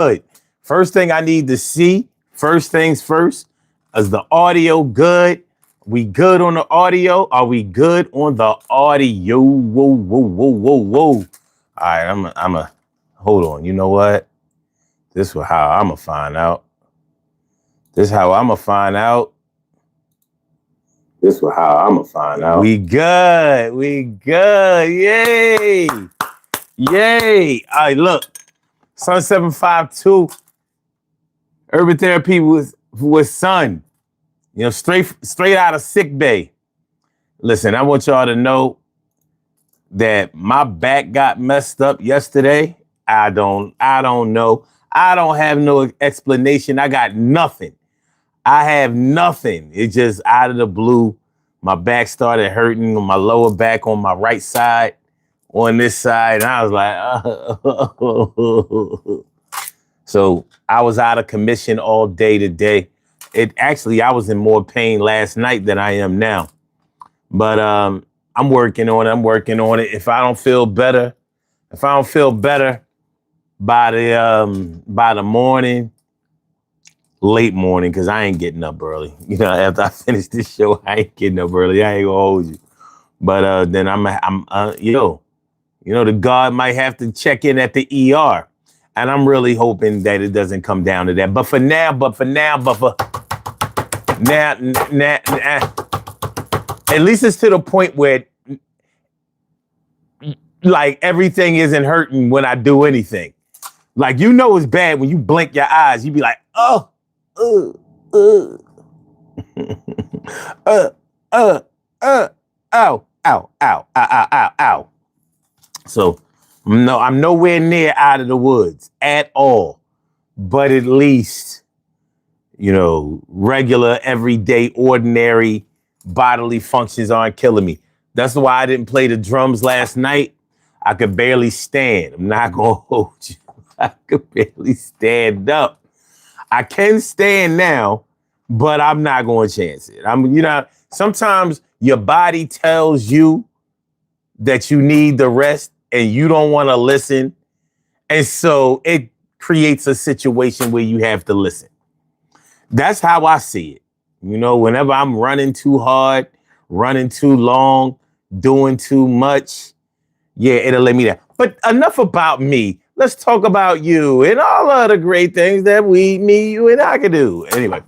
good. First thing I need to see, first things first, is the audio good? We good on the audio? Are we good on the audio? Whoa, whoa, whoa, whoa, whoa. All right, hold on. You know what? This is how I'm gonna find out. This is how I'm gonna find out. This is how I'm gonna find out. We good. We good. Yay. Yay. All right, look. Sun 752. Urban therapy with Sun. You know, straight out of sick bay. Listen, I want y'all to know that my back got messed up yesterday. I don't know. I don't have no explanation. I got nothing. I have nothing. It just out of the blue. My back started hurting on my lower back on my right side, on this side. And I was like, oh. So I was out of commission all day today. I was in more pain last night than I am now. But I'm working on it. If I don't feel better by the morning, late morning, because I ain't getting up early. You know, after I finish this show, I ain't getting up early. I ain't gonna hold you. But then the God might have to check in at the ER. And I'm really hoping that it doesn't come down to that. But for now, at least it's to the point where like everything isn't hurting when I do anything. Like, you know, it's bad when you blink your eyes. You be like, ow. So no, I'm nowhere near out of the woods at all. But at least, you know, regular, everyday, ordinary bodily functions aren't killing me. That's why I didn't play the drums last night. I could barely stand. I'm not going to hold you. I could barely stand up. I can stand now, but I'm not going to chance it. Sometimes your body tells you that you need the rest and you don't want to listen. And so it creates a situation where you have to listen. That's how I see it. You know, whenever I'm running too hard, running too long, doing too much, yeah, it'll let me down. But enough about me. Let's talk about you and all of the great things that me, you, and I can do. Anyway,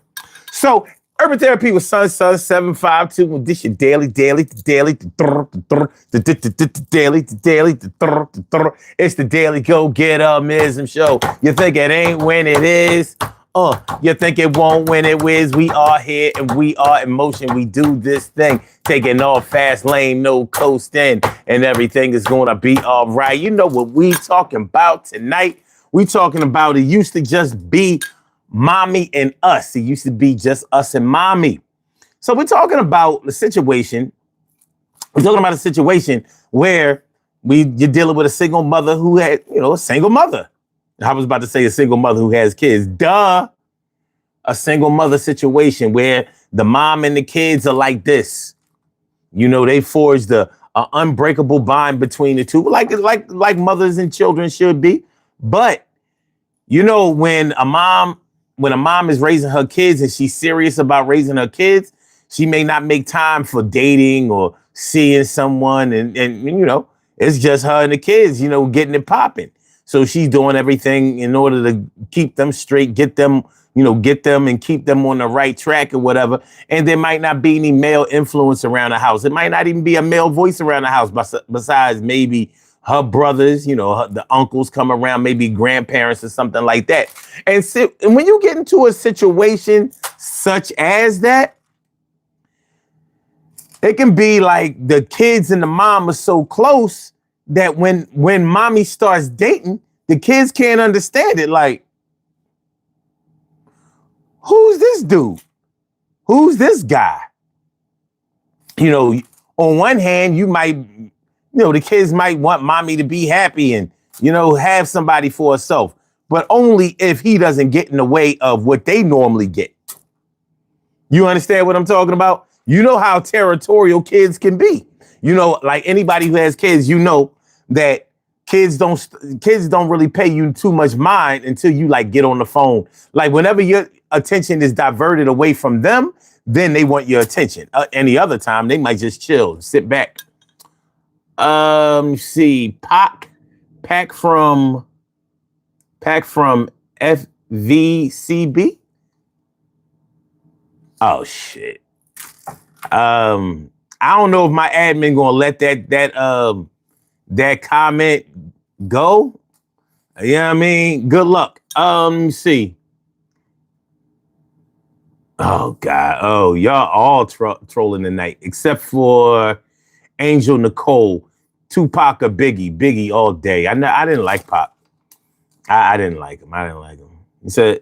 so Urban Therapy with Sun 752. This your daily. It's the daily go-getter-mism show. You think it ain't when it is? You think it won't when it whiz? We are here and we are in motion. We do this thing, taking off fast lane, no coasting, and everything is gonna be all right. You know what we talking about tonight? We talking about it used to just be mommy and us. It used to be just us and mommy. So we're talking about the situation. We're talking about a situation where you're dealing with a single mother who had, a single mother. I was about to say a single mother who has kids. Duh. A single mother situation where the mom and the kids are like this. You know, they forged an unbreakable bond between the two, like mothers and children should be. But, you know, when a mom is raising her kids and she's serious about raising her kids, she may not make time for dating or seeing someone. And you know, it's just her and the kids, getting it popping. So she's doing everything in order to keep them straight, get them and keep them on the right track or whatever. And there might not be any male influence around the house. It might not even be a male voice around the house besides maybe her brothers, the uncles come around, maybe grandparents or something like that. And when you get into a situation such as that, it can be like the kids and the mom are so close that when mommy starts dating, the kids can't understand it. Like, who's this dude? Who's this guy? On one hand, you might, the kids might want mommy to be happy and, have somebody for herself, but only if he doesn't get in the way of what they normally get. You understand what I'm talking about? You know how territorial kids can be. Like anybody who has kids, that kids don't really pay you too much mind until you like get on the phone. Like whenever your attention is diverted away from them, then they want your attention. Any other time, they might just chill, sit back. See, pack from FVCB. Oh shit. I don't know if my admin gonna let that comment go. You know what I mean? Good luck. See. Oh God. Oh, y'all all trolling tonight, except for Angel Nicole, Tupac or Biggie. Biggie all day. I didn't like Pop. I didn't like him. He said,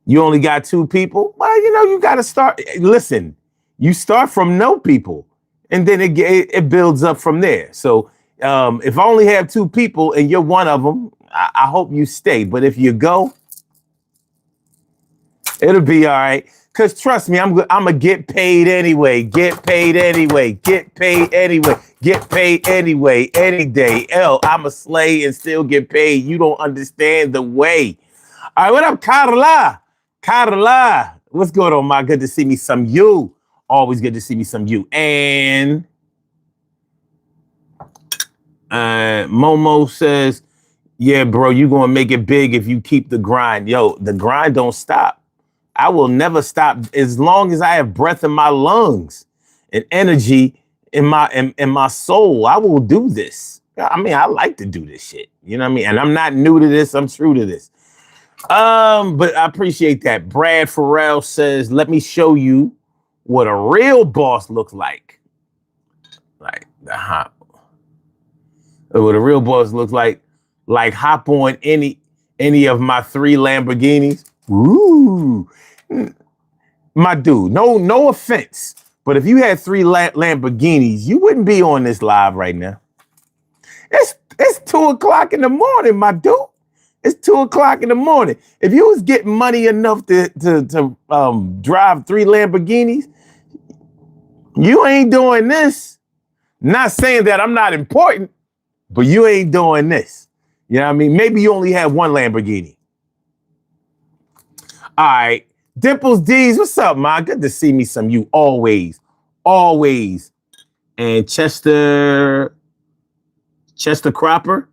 you only got 2 people? Well, you got to start. Listen, you start from no people, and then it builds up from there. So if I only have 2 people and you're one of them, I hope you stay. But if you go, it'll be all right. Because trust me, I'm going to get paid anyway. Get paid anyway. Get paid anyway. Get paid anyway. Any day. I'm a slay and still get paid. You don't understand the way. All right, what up, Carla? Carla. What's going on, ma? Good to see me some you. Always good to see me some you. And Momo says, yeah, bro, you going to make it big if you keep the grind. Yo, the grind don't stop. I will never stop as long as I have breath in my lungs and energy in my soul. I will do this. I mean, I like to do this shit. You know what I mean? And I'm not new to this. I'm true to this. But I appreciate that. Brad Farrell says, let me show you what a real boss looks like. Like what a real boss looks like hop on any of my 3 Lamborghinis. Ooh. My dude, no offense, but if you had 3 Lamborghinis, you wouldn't be on this live right now. It's 2:00 in the morning, my dude. It's 2:00 in the morning. If you was getting money enough to drive 3 Lamborghinis, you ain't doing this. Not saying that I'm not important, but you ain't doing this. You know what I mean? Maybe you only have 1 Lamborghini. All right. Dimples D's, what's up, man? Good to see me some you always. And Chester Cropper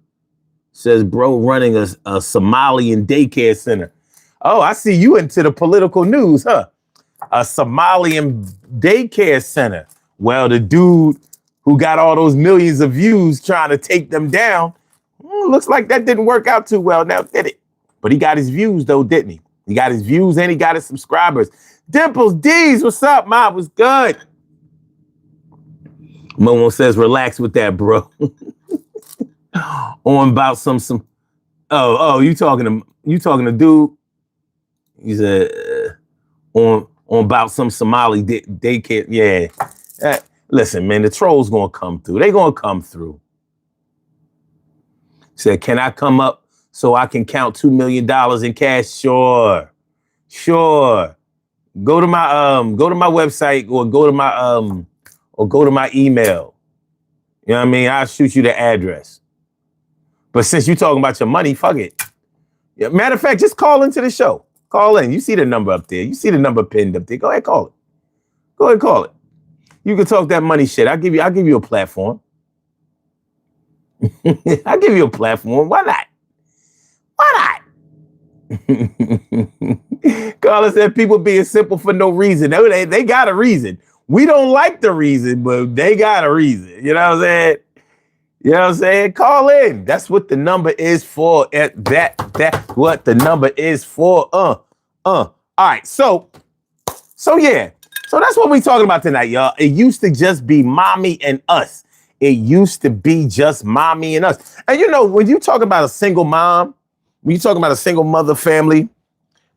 says, bro, running a Somalian daycare center. Oh, I see you into the political news, huh? A Somalian daycare center. Well, the dude who got all those millions of views trying to take them down, looks like that didn't work out too well now, did it? But he got his views, though, didn't he? He got his views and he got his subscribers. Dimples D's, what's up, man? What's good? Momo says, relax with that, bro. On about some. Oh, you talking to dude? He said on about some Somali daycare. Yeah. Listen, man, the trolls gonna come through. They gonna come through. Said, can I come up so I can count $2 million in cash? Sure. Go to my website or go to my email. You know what I mean? I'll shoot you the address. But since you're talking about your money, fuck it. Yeah, matter of fact, just call into the show. Call in. You see the number up there. You see the number pinned up there. Go ahead, call it. You can talk that money shit. I'll give you a platform. I'll give you a platform. Why not? Carla said people being simple for no reason. They got a reason. We don't like the reason, but they got a reason. You know what I'm saying? Call in. That's what the number is for. That's what the number is for. All right. So yeah. So that's what we talking about tonight, y'all. It used to just be mommy and us. It used to be just mommy and us. And when you talk about a single mom, when you talk about a single mother family, and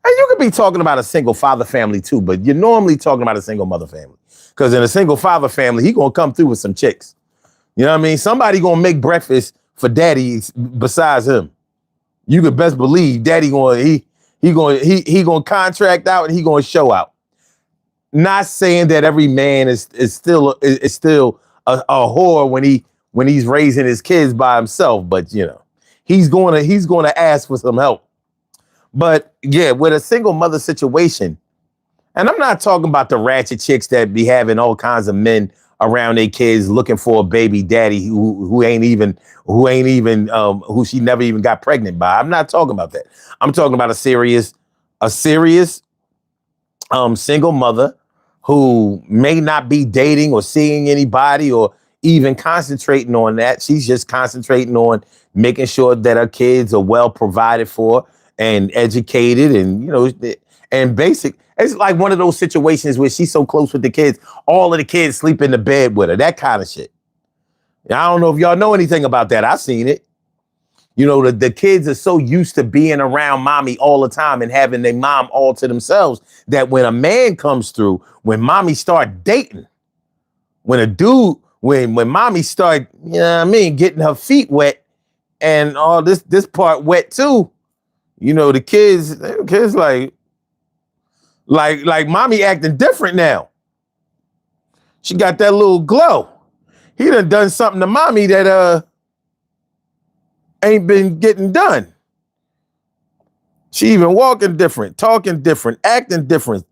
you could be talking about a single father family too, but you're normally talking about a single mother family. Because in a single father family, he gonna come through with some chicks. You know what I mean? Somebody gonna make breakfast for daddy besides him. You could best believe daddy gonna contract out and he gonna show out. Not saying that every man is still a whore when he's raising his kids by himself, but he's gonna ask for some help. But yeah, with a single mother situation, and I'm not talking about the ratchet chicks that be having all kinds of men around their kids looking for a baby daddy who she never even got pregnant by. I'm not talking about that. I'm talking about a serious single mother who may not be dating or seeing anybody or even concentrating on that. She's just concentrating on making sure that her kids are well provided for and educated and, and basic. It's like one of those situations where she's so close with the kids, all of the kids sleep in the bed with her, that kind of shit. I don't know if y'all know anything about that. I've seen it. The kids are so used to being around mommy all the time and having their mom all to themselves that when a man comes through, when mommy start dating, when mommy start, getting her feet wet and all this part wet too, the kids like mommy acting different now. She got that little glow. He done something to mommy that ain't been getting done. She even walking different, talking different, acting different.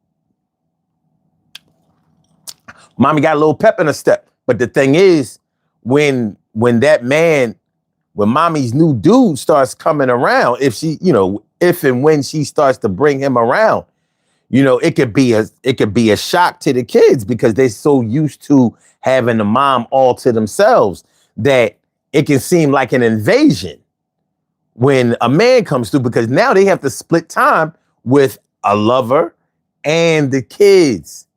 Mommy got a little pep in her step. But the thing is, when mommy's new dude starts coming around, if and when she starts to bring him around, it could be a shock to the kids because they're so used to having the mom all to themselves that it can seem like an invasion when a man comes through because now they have to split time with a lover and the kids.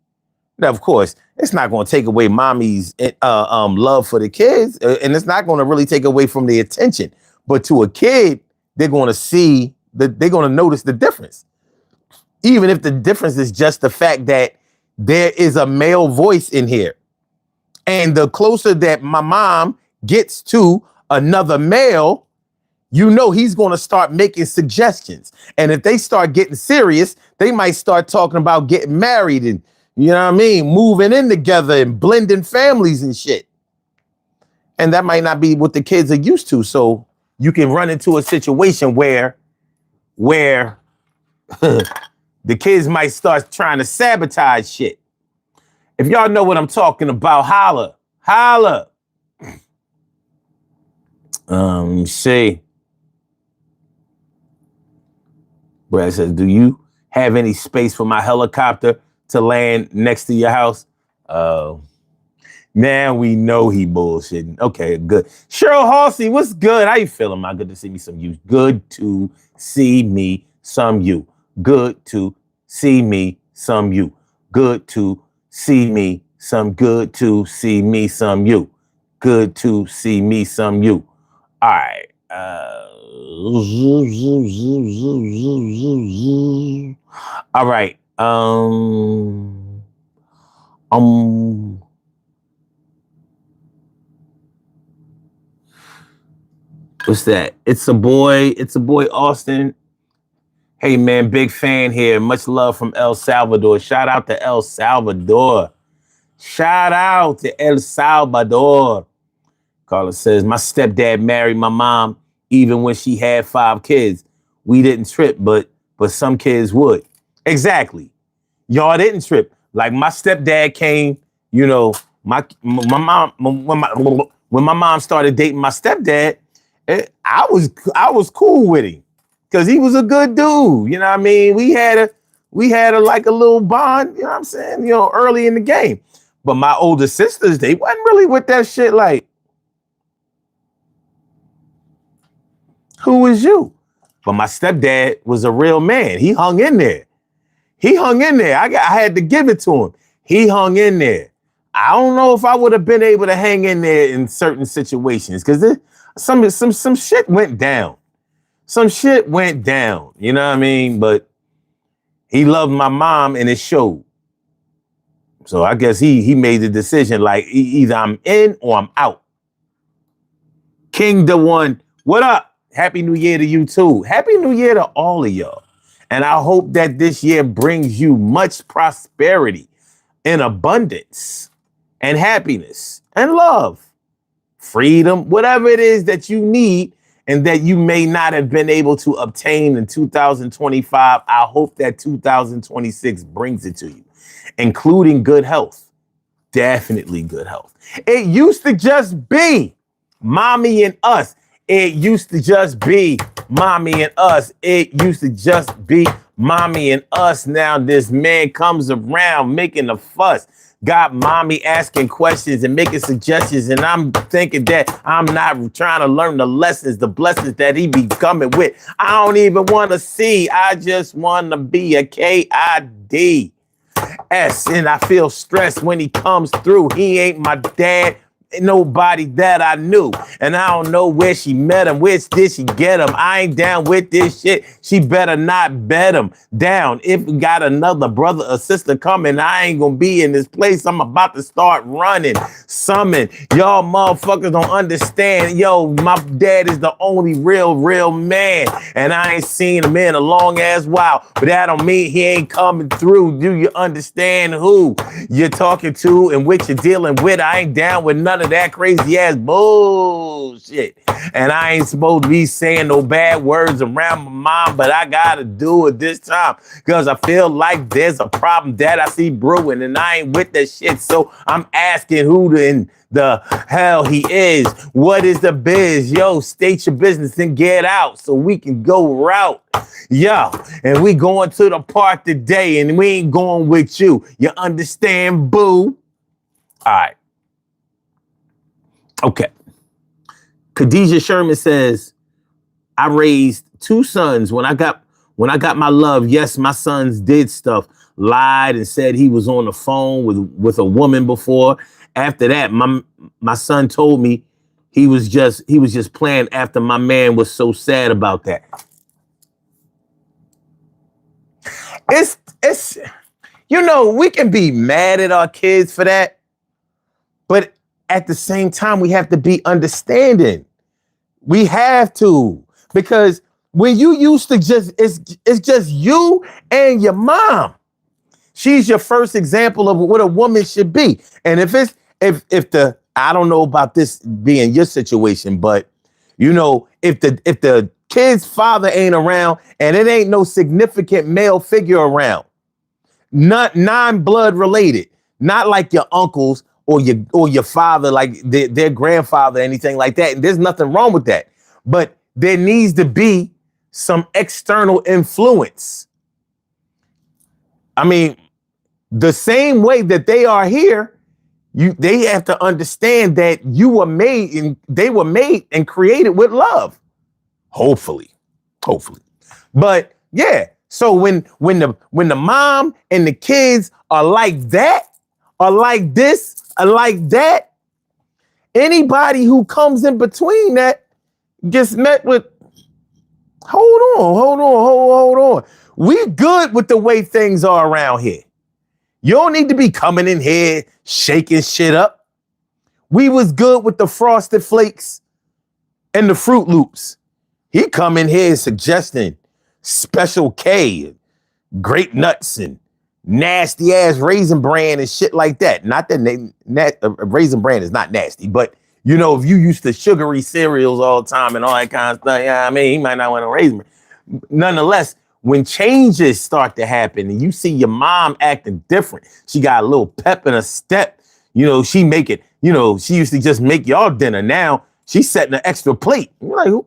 Now, of course, it's not going to take away mommy's love for the kids, and it's not going to really take away from the attention. But to a kid, they're going to notice the difference. Even if the difference is just the fact that there is a male voice in here. And the closer that my mom gets to another male, he's going to start making suggestions. And if they start getting serious, they might start talking about getting married and, moving in together and blending families and shit. And that might not be what the kids are used to. So you can run into a situation where the kids might start trying to sabotage shit. If y'all know what I'm talking about, holla. See. Brad says, do you have any space for my helicopter to land next to your house? Now we know he bullshitting. Okay, good. Cheryl Halsey, what's good? How you feeling, man? Good to see me some you. Good to see me some you. Good to see me some you. Good to see me some. Good to see me some you. Good to see me some you. All right. All right. What's that? It's a boy Austin. Hey man, big fan here. Much love from El Salvador. Shout out to El Salvador. Carla says, my stepdad married my mom even when she had 5 kids. We didn't trip, but some kids would. Exactly. Y'all didn't trip. Like my stepdad came, my mom, when my mom started dating my stepdad, I was cool with him because he was a good dude. You know what I mean? We had a like a little bond, you know what I'm saying? Early in the game. But my older sisters, they wasn't really with that shit. Like, who is you? But my stepdad was a real man. He hung in there. I had to give it to him. He hung in there. I don't know if I would have been able to hang in there in certain situations because some shit went down. Some shit went down. You know what I mean? But he loved my mom and it showed. So I guess he made the decision like either I'm in or I'm out. King the One, what up? Happy New Year to you too. Happy New Year to all of y'all. And I hope that this year brings you much prosperity and abundance and happiness and love, freedom, whatever it is that you need and that you may not have been able to obtain in 2025, I hope that 2026 brings it to you, including good health. Definitely good health. It used to just be mommy and us. It used to just be mommy and us. It used to just be mommy and us. Now this man comes around making a fuss. Got mommy asking questions and making suggestions. And I'm thinking that I'm not trying to learn the lessons, the blessings that he be coming with. I don't even want to see. I just want to be a KID. And I feel stressed when he comes through. He ain't my dad, nobody that I knew. And I don't know where she met him. Where did she get him? I ain't down with this shit. She better not bet him down. If we got another brother or sister coming, I ain't gonna be in this place. I'm about to start running. Summon. Y'all motherfuckers don't understand. Yo, my dad is the only real man. And I ain't seen him in a long ass while. But that don't mean he ain't coming through. Do you understand who you're talking to and what you're dealing with? I ain't down with none of that crazy ass bullshit. And I ain't supposed to be saying no bad words around my mom, but I gotta do it this time because I feel like there's a problem that I see brewing and I ain't with that shit. So I'm asking who in the hell he is. What is the biz? Yo, state your business and get out so we can go route. Yo, and we going to the park today and we ain't going with you. You understand, boo? All right. Okay. Khadijah Sherman says, I raised two sons. When I got my love, yes, my sons did stuff, lied and said he was on the phone with a woman before. After that, my son told me he was just playing after my man was so sad about that. It's we can be mad at our kids for that, but at the same time, we have to be understanding. We have to, because when you used to it's just you and your mom. She's your first example of what a woman should be. And if I don't know about this being your situation, but if the kid's father ain't around and it ain't no significant male figure around, not non-blood related, not like your uncles or your father, like their grandfather, anything like that. And there's nothing wrong with that. But there needs to be some external influence. I mean, the same way that they are here, they have to understand that they were made and created with love. Hopefully. But yeah, so when the mom and the kids are like that, or like this, or like that, anybody who comes in between that gets met with, hold on. We good with the way things are around here. You don't need to be coming in here shaking shit up. We was good with the Frosted Flakes and the Fruit Loops. He come in here suggesting Special K, Grape Nuts, and nasty ass Raisin Bran and shit like that. Not that Raisin Bran is not nasty, but if you used to sugary cereals all the time and all that kind of stuff, he might not want a Raisin Bran. Nonetheless, when changes start to happen and you see your mom acting different, she got a little pep in her step. She make it. She used to just make y'all dinner. Now she's setting an extra plate. You're like, who?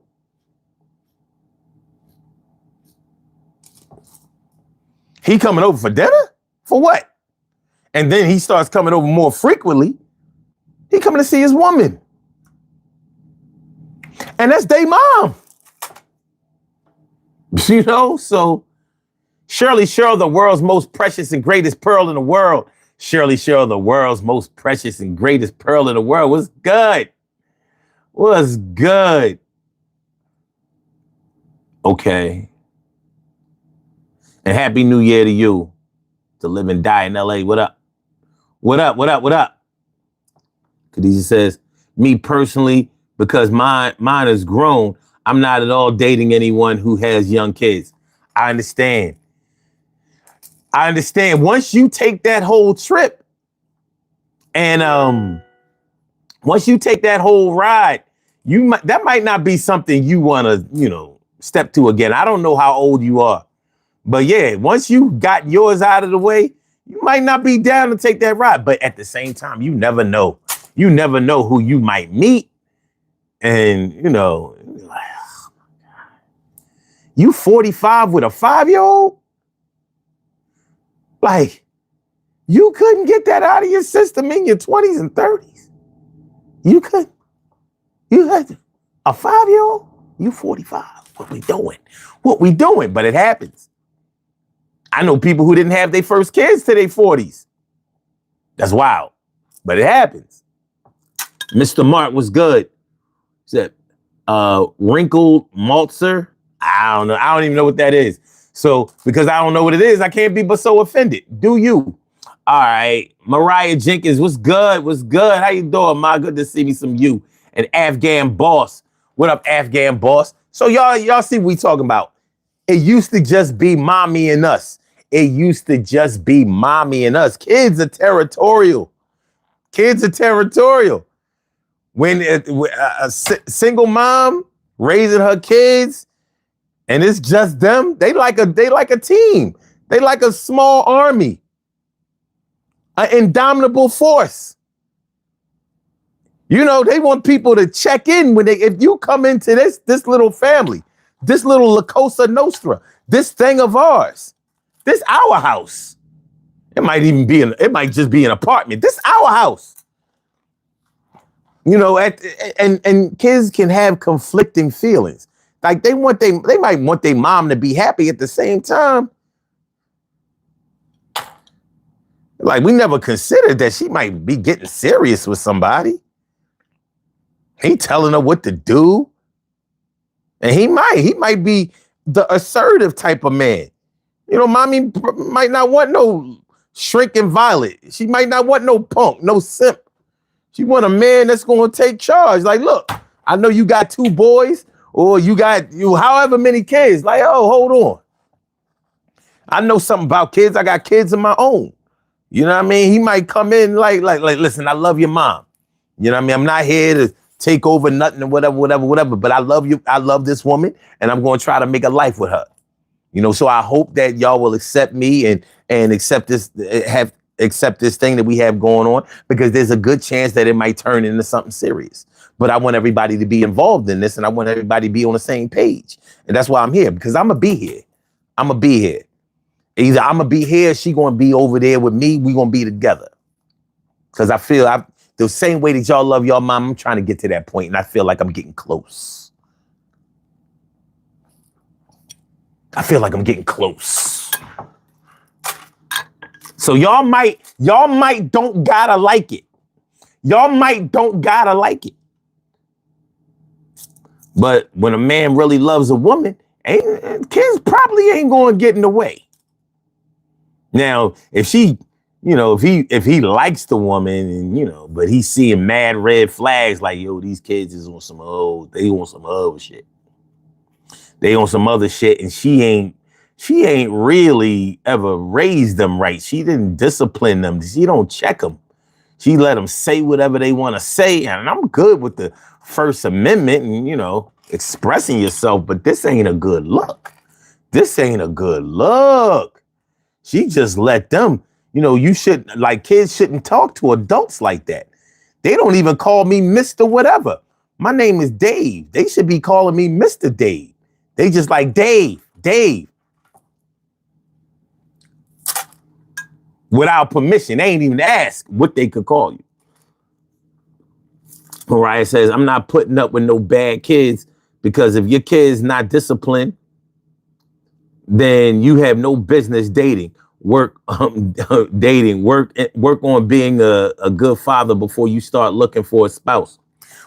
He coming over for dinner? For what? And then he starts coming over more frequently. He coming to see his woman. And that's their mom. So Shirley Cheryl, the world's most precious and greatest pearl in the world. Shirley Cheryl, the world's most precious and greatest pearl in the world. What's good? What's good? Okay. And Happy New Year to you. To live and die in LA. What up? What up? Khadijah says, me personally, because mine is grown, I'm not at all dating anyone who has young kids. I understand. Once you take that whole trip and once you take that whole ride, that might not be something you want to, step to again. I don't know how old you are, but yeah, once you got yours out of the way, you might not be down to take that ride. But at the same time, you never know. You never know who you might meet. And, like, you 45 with a 5-year-old? Like, you couldn't get that out of your system in your 20s and 30s. You couldn't. You had a 5-year-old? You 45. What we doing? What we doing? But it happens. I know people who didn't have their first kids to their 40s. That's wild. But it happens. Mr. Mark was good. He said, wrinkled maltzer. I don't know. I don't even know what that is. So because I don't know what it is, I can't be but so offended. Do you? All right. Mariah Jenkins, what's good? What's good? How you doing, Ma? Good to see me some you. And Afghan Boss. What up, Afghan Boss? So y'all see what we talking about. It used to just be mommy and us. It used to just be mommy and us. Kids are territorial. Kids are territorial. When a single mom raising her kids and it's just them, they like a team. They like a small army, an indomitable force. They want people to check in if you come into this little family, this little La Cosa Nostra, this thing of ours, this our house. It might just be an apartment. This our house. And kids can have conflicting feelings. Like they might want their mom to be happy at the same time. Like we never considered that she might be getting serious with somebody. He telling her what to do. And he might be the assertive type of man. Mommy might not want no shrinking violet. She might not want no punk, no simp. She want a man that's going to take charge. Like, look, I know you got 2 boys or you got however many kids. Like, oh, hold on. I know something about kids. I got kids of my own. You know what I mean? He might come in like, listen, I love your mom. You know what I mean? I'm not here to take over nothing or whatever. But I love you. I love this woman and I'm going to try to make a life with her. So I hope that y'all will accept me and accept this thing that we have going on, because there's a good chance that it might turn into something serious. But I want everybody to be involved in this and I want everybody to be on the same page. And that's why I'm here, because I'm going to be here. I'm going to be here. Either I'm going to be here, she going to be over there with me. We going to be together. Because I feel the same way that y'all love y'all mom, I'm trying to get to that point and I feel like I'm getting close. I feel like I'm getting close. So y'all might don't gotta like it. Y'all might don't gotta like it. But when a man really loves a woman, kids probably ain't gonna get in the way. Now, if she, if he likes the woman and, but he's seeing mad red flags like, yo, these kids is on some they want some other shit. They on some other shit and she ain't really ever raised them right. She didn't discipline them. She don't check them. She let them say whatever they want to say. And I'm good with the First Amendment and, expressing yourself, but this ain't a good look. This ain't a good look. She just let them, you shouldn't, like kids shouldn't talk to adults like that. They don't even call me Mr. Whatever. My name is Dave. They should be calling me Mr. Dave. They just like Dave. Without permission. They ain't even ask what they could call you. Mariah says, I'm not putting up with no bad kids, because if your kid's not disciplined, then you have no business dating. Work on being a good father before you start looking for a spouse.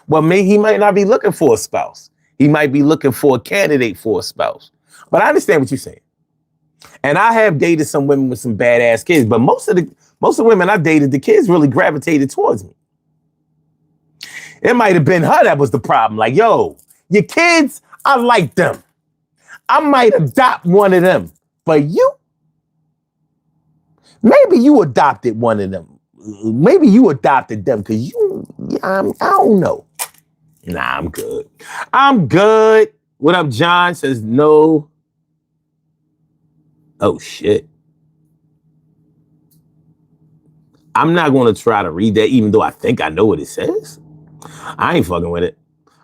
Well, he might not be looking for a spouse. He might be looking for a candidate for a spouse. But I understand what you're saying. And I have dated some women with some badass kids, but most of the women I dated, the kids really gravitated towards me. It might have been her that was the problem. Like, yo, your kids, I like them. I might adopt one of them. But you, maybe you adopted one of them. Maybe you adopted them because I don't know. Nah, I'm good. I'm good. What up, John? Says no. Oh, shit. I'm not going to try to read that, even though I think I know what it says. I ain't fucking with it.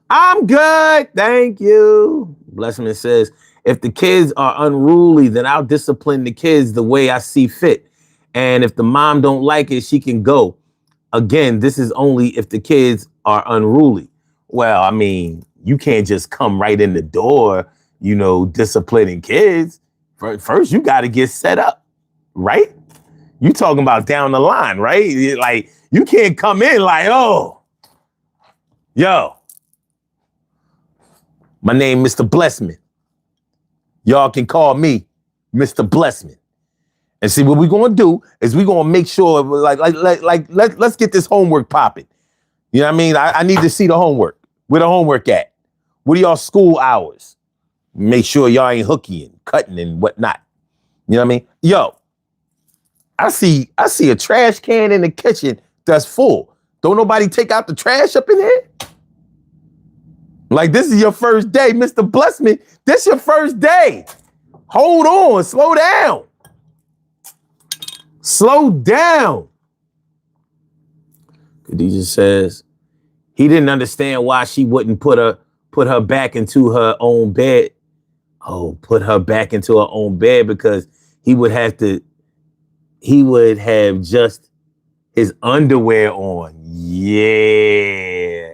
I'm good. Thank you. Blessman says, if the kids are unruly, then I'll discipline the kids the way I see fit. And if the mom don't like it, she can go. Again, this is only if the kids are unruly. Well, I mean, you can't just come right in the door, disciplining kids. First, you got to get set up, right? You talking about down the line, right? Like, you can't come in like, oh, yo, my name Mr. Blessman. Y'all can call me Mr. Blessman. And see, what we're gonna do is we're gonna make sure, let's get this homework popping. You know what I mean? I need to see the homework. Where the homework at? What are y'all school hours? Make sure y'all ain't hooking and cutting and whatnot. You know what I mean? Yo, I see a trash can in the kitchen that's full. Don't nobody take out the trash up in here? Like, this is your first day, Mr. Blessman. This your first day. Hold on, slow down. Slow down. Khadijah says he didn't understand why she wouldn't put her back into her own bed. Oh, put her back into her own bed because he would have just his underwear on. Yeah.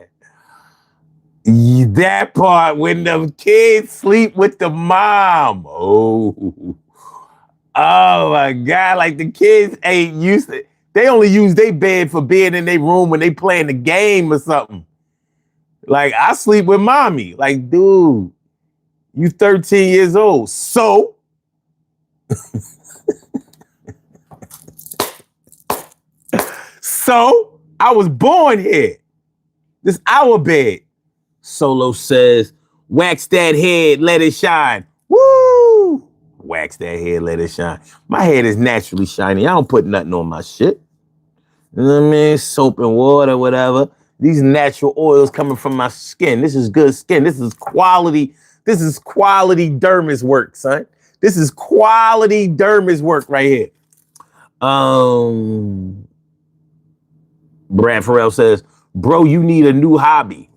That part when the kids sleep with the mom. Oh my God. Like, the kids ain't used to, they only use their bed for being in their room when they playing the game or something. Like, I sleep with mommy. Like, dude, you 13 years old. So so I was born here. This our bed. Solo says, wax that head, let it shine. Woo! Wax that head, let it shine. My head is naturally shiny. I don't put nothing on my shit. You know what I mean? Soap and water, whatever. These natural oils coming from my skin. This is good skin. This is quality. This is quality dermis work, son. This is quality dermis work right here. Brad Farrell says, bro, you need a new hobby.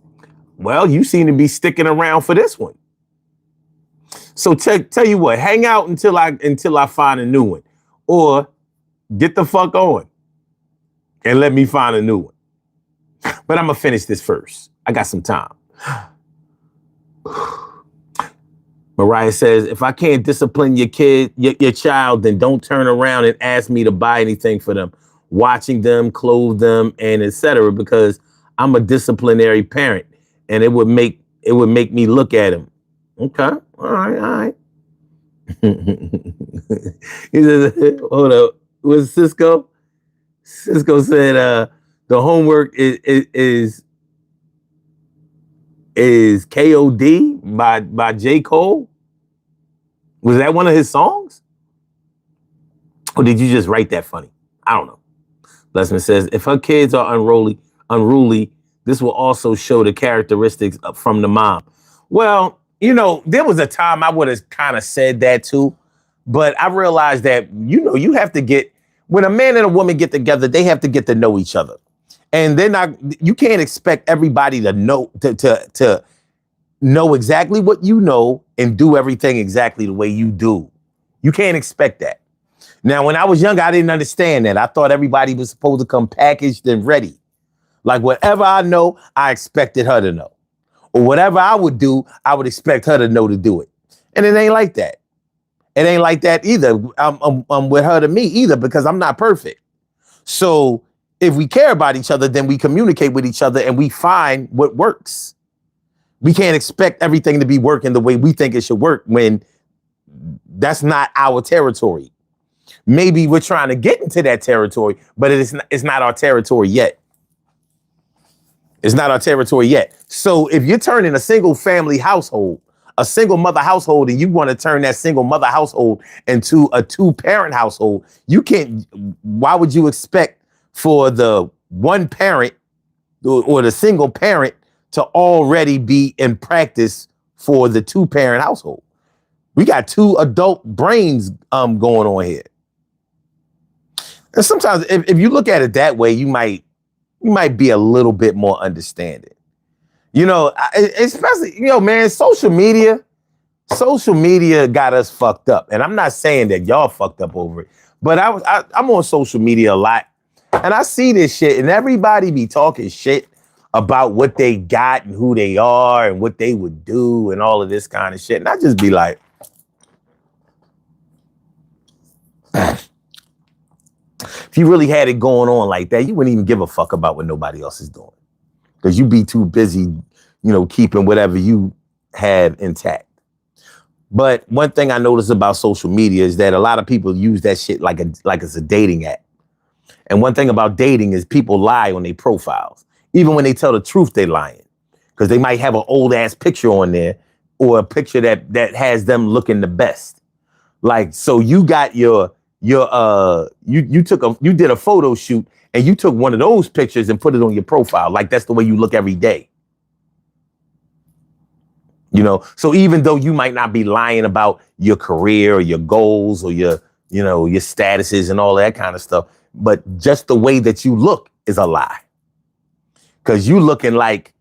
Well, you seem to be sticking around for this one. So tell you what, hang out until I find a new one, or get the fuck on and let me find a new one. But I'm gonna finish this first. I got some time. Mariah says, if I can't discipline your child, then don't turn around and ask me to buy anything for them, watching them, clothe them, and etc. Because I'm a disciplinary parent. And it would make me look at him. Okay, all right. He says, hold up. Was Cisco? Cisco said the homework is KOD by J. Cole. Was that one of his songs? Or did you just write that funny? I don't know. Blessman says, if her kids are unruly, this will also show the characteristics from the mom. Well, there was a time I would have kind of said that too, but I realized that, you have to when a man and a woman get together, they have to get to know each other. And you can't expect everybody to know, to know exactly what you know and do everything exactly the way you do. You can't expect that. Now, when I was younger, I didn't understand that. I thought everybody was supposed to come packaged and ready. Like, whatever I know, I expected her to know. Or whatever I would do, I would expect her to know to do it. And it ain't like that. It ain't like that either. I'm with her to me either, because I'm not perfect. So if we care about each other, then we communicate with each other and we find what works. We can't expect everything to be working the way we think it should work when that's not our territory. Maybe we're trying to get into that territory, but it's not our territory yet. It's not our territory yet. So if you're turning a single family household, a single mother household, and you want to turn that single mother household into a 2-parent household, you can't. Why would you expect for the one parent or the single parent to already be in practice for the 2-parent household. We got 2 adult brains going on here. And sometimes if you look at it that way, you might be a little bit more understanding. You know, especially, you know, man, social media got us fucked up. And I'm not saying that y'all fucked up over it, but I'm on social media a lot and I see this shit and everybody be talking shit about what they got and who they are and what they would do and all of this kind of shit. And I just be like, if you really had it going on like that, you wouldn't even give a fuck about what nobody else is doing. Because you be too busy, you know, keeping whatever you have intact. But one thing I notice about social media is that a lot of people use that shit like it's a dating app. And one thing about dating is people lie on their profiles. Even when they tell the truth, they lying. Because they might have an old ass picture on there or a picture that has them looking the best. Like, so you got you did a photo shoot and you took one of those pictures and put it on your profile. Like that's the way you look every day. You know, so even though you might not be lying about your career or your goals or your statuses and all that kind of stuff, but just the way that you look is a lie. Cause you looking like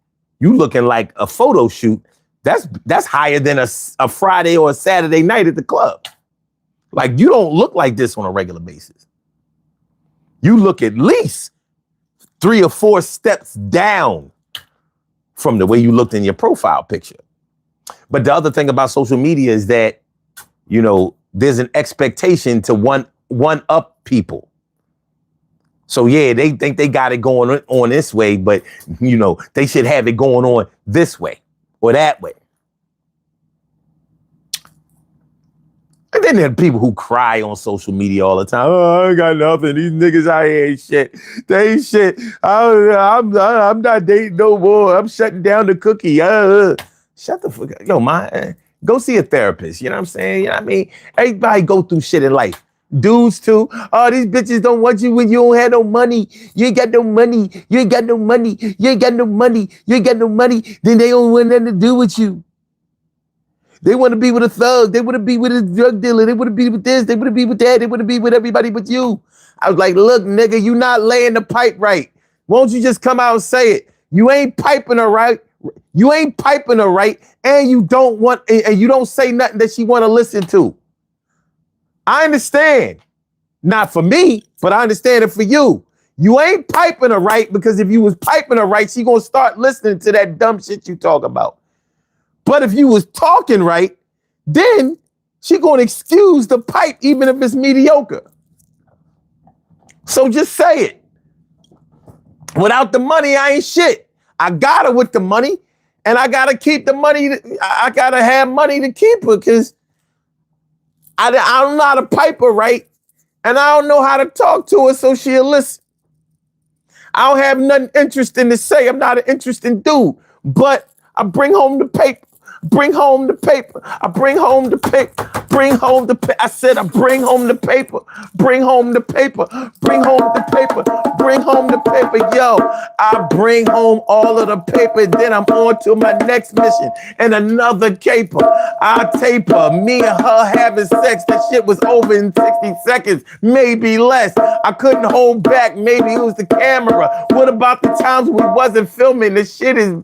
a photo shoot. That's higher than a Friday or a Saturday night at the club. Like you don't look like this on a regular basis. You look at least 3 or 4 steps down from the way you looked in your profile picture. But the other thing about social media is that, you know, there's an expectation to one up people. So yeah, they think they got it going on this way, but you know, they should have it going on this way or that way. And then there are people who cry on social media all the time. Oh, I ain't got nothing. These niggas out here ain't shit. They ain't shit. I'm not dating no more. I'm shutting down the cookie. Shut the fuck up. Yo, man, go see a therapist. You know what I'm saying? You know what I mean? Everybody go through shit in life. Dudes too. Oh, these bitches don't want you when you don't have no money. You ain't got no money. You ain't got no money. You ain't got no money. You ain't got no money. Then they don't want nothing to do with you. They want to be with a thug. They want to be with a drug dealer. They want to be with this. They want to be with that. They want to be with everybody but you. I was like, look, nigga, you not laying the pipe right. Won't you just come out and say it? You ain't piping her right. You ain't piping her right. And you don't say nothing that she want to listen to. I understand. Not for me, but I understand it for you. You ain't piping her right because if you was piping her right, she gonna start listening to that dumb shit you talk about. But if you was talking right, then she gonna excuse the pipe even if it's mediocre. So just say it. Without the money, I ain't shit. I got her with the money and I gotta keep the money. I gotta have money to keep her because I don't know how to pipe her right and I don't know how to talk to her so she'll listen. I don't have nothing interesting to say. I'm not an interesting dude, but I bring home the paper. Bring home the paper. I bring home the paper. Bring home the paper. I said I bring home the paper. Bring home the paper. Bring home the paper. Bring home the paper. Yo, I bring home all of the paper. Then I'm on to my next mission and another caper. I tape her. Me and her having sex. That shit was over in 60 seconds, maybe less. I couldn't hold back. Maybe it was the camera. What about the times we wasn't filming? The shit is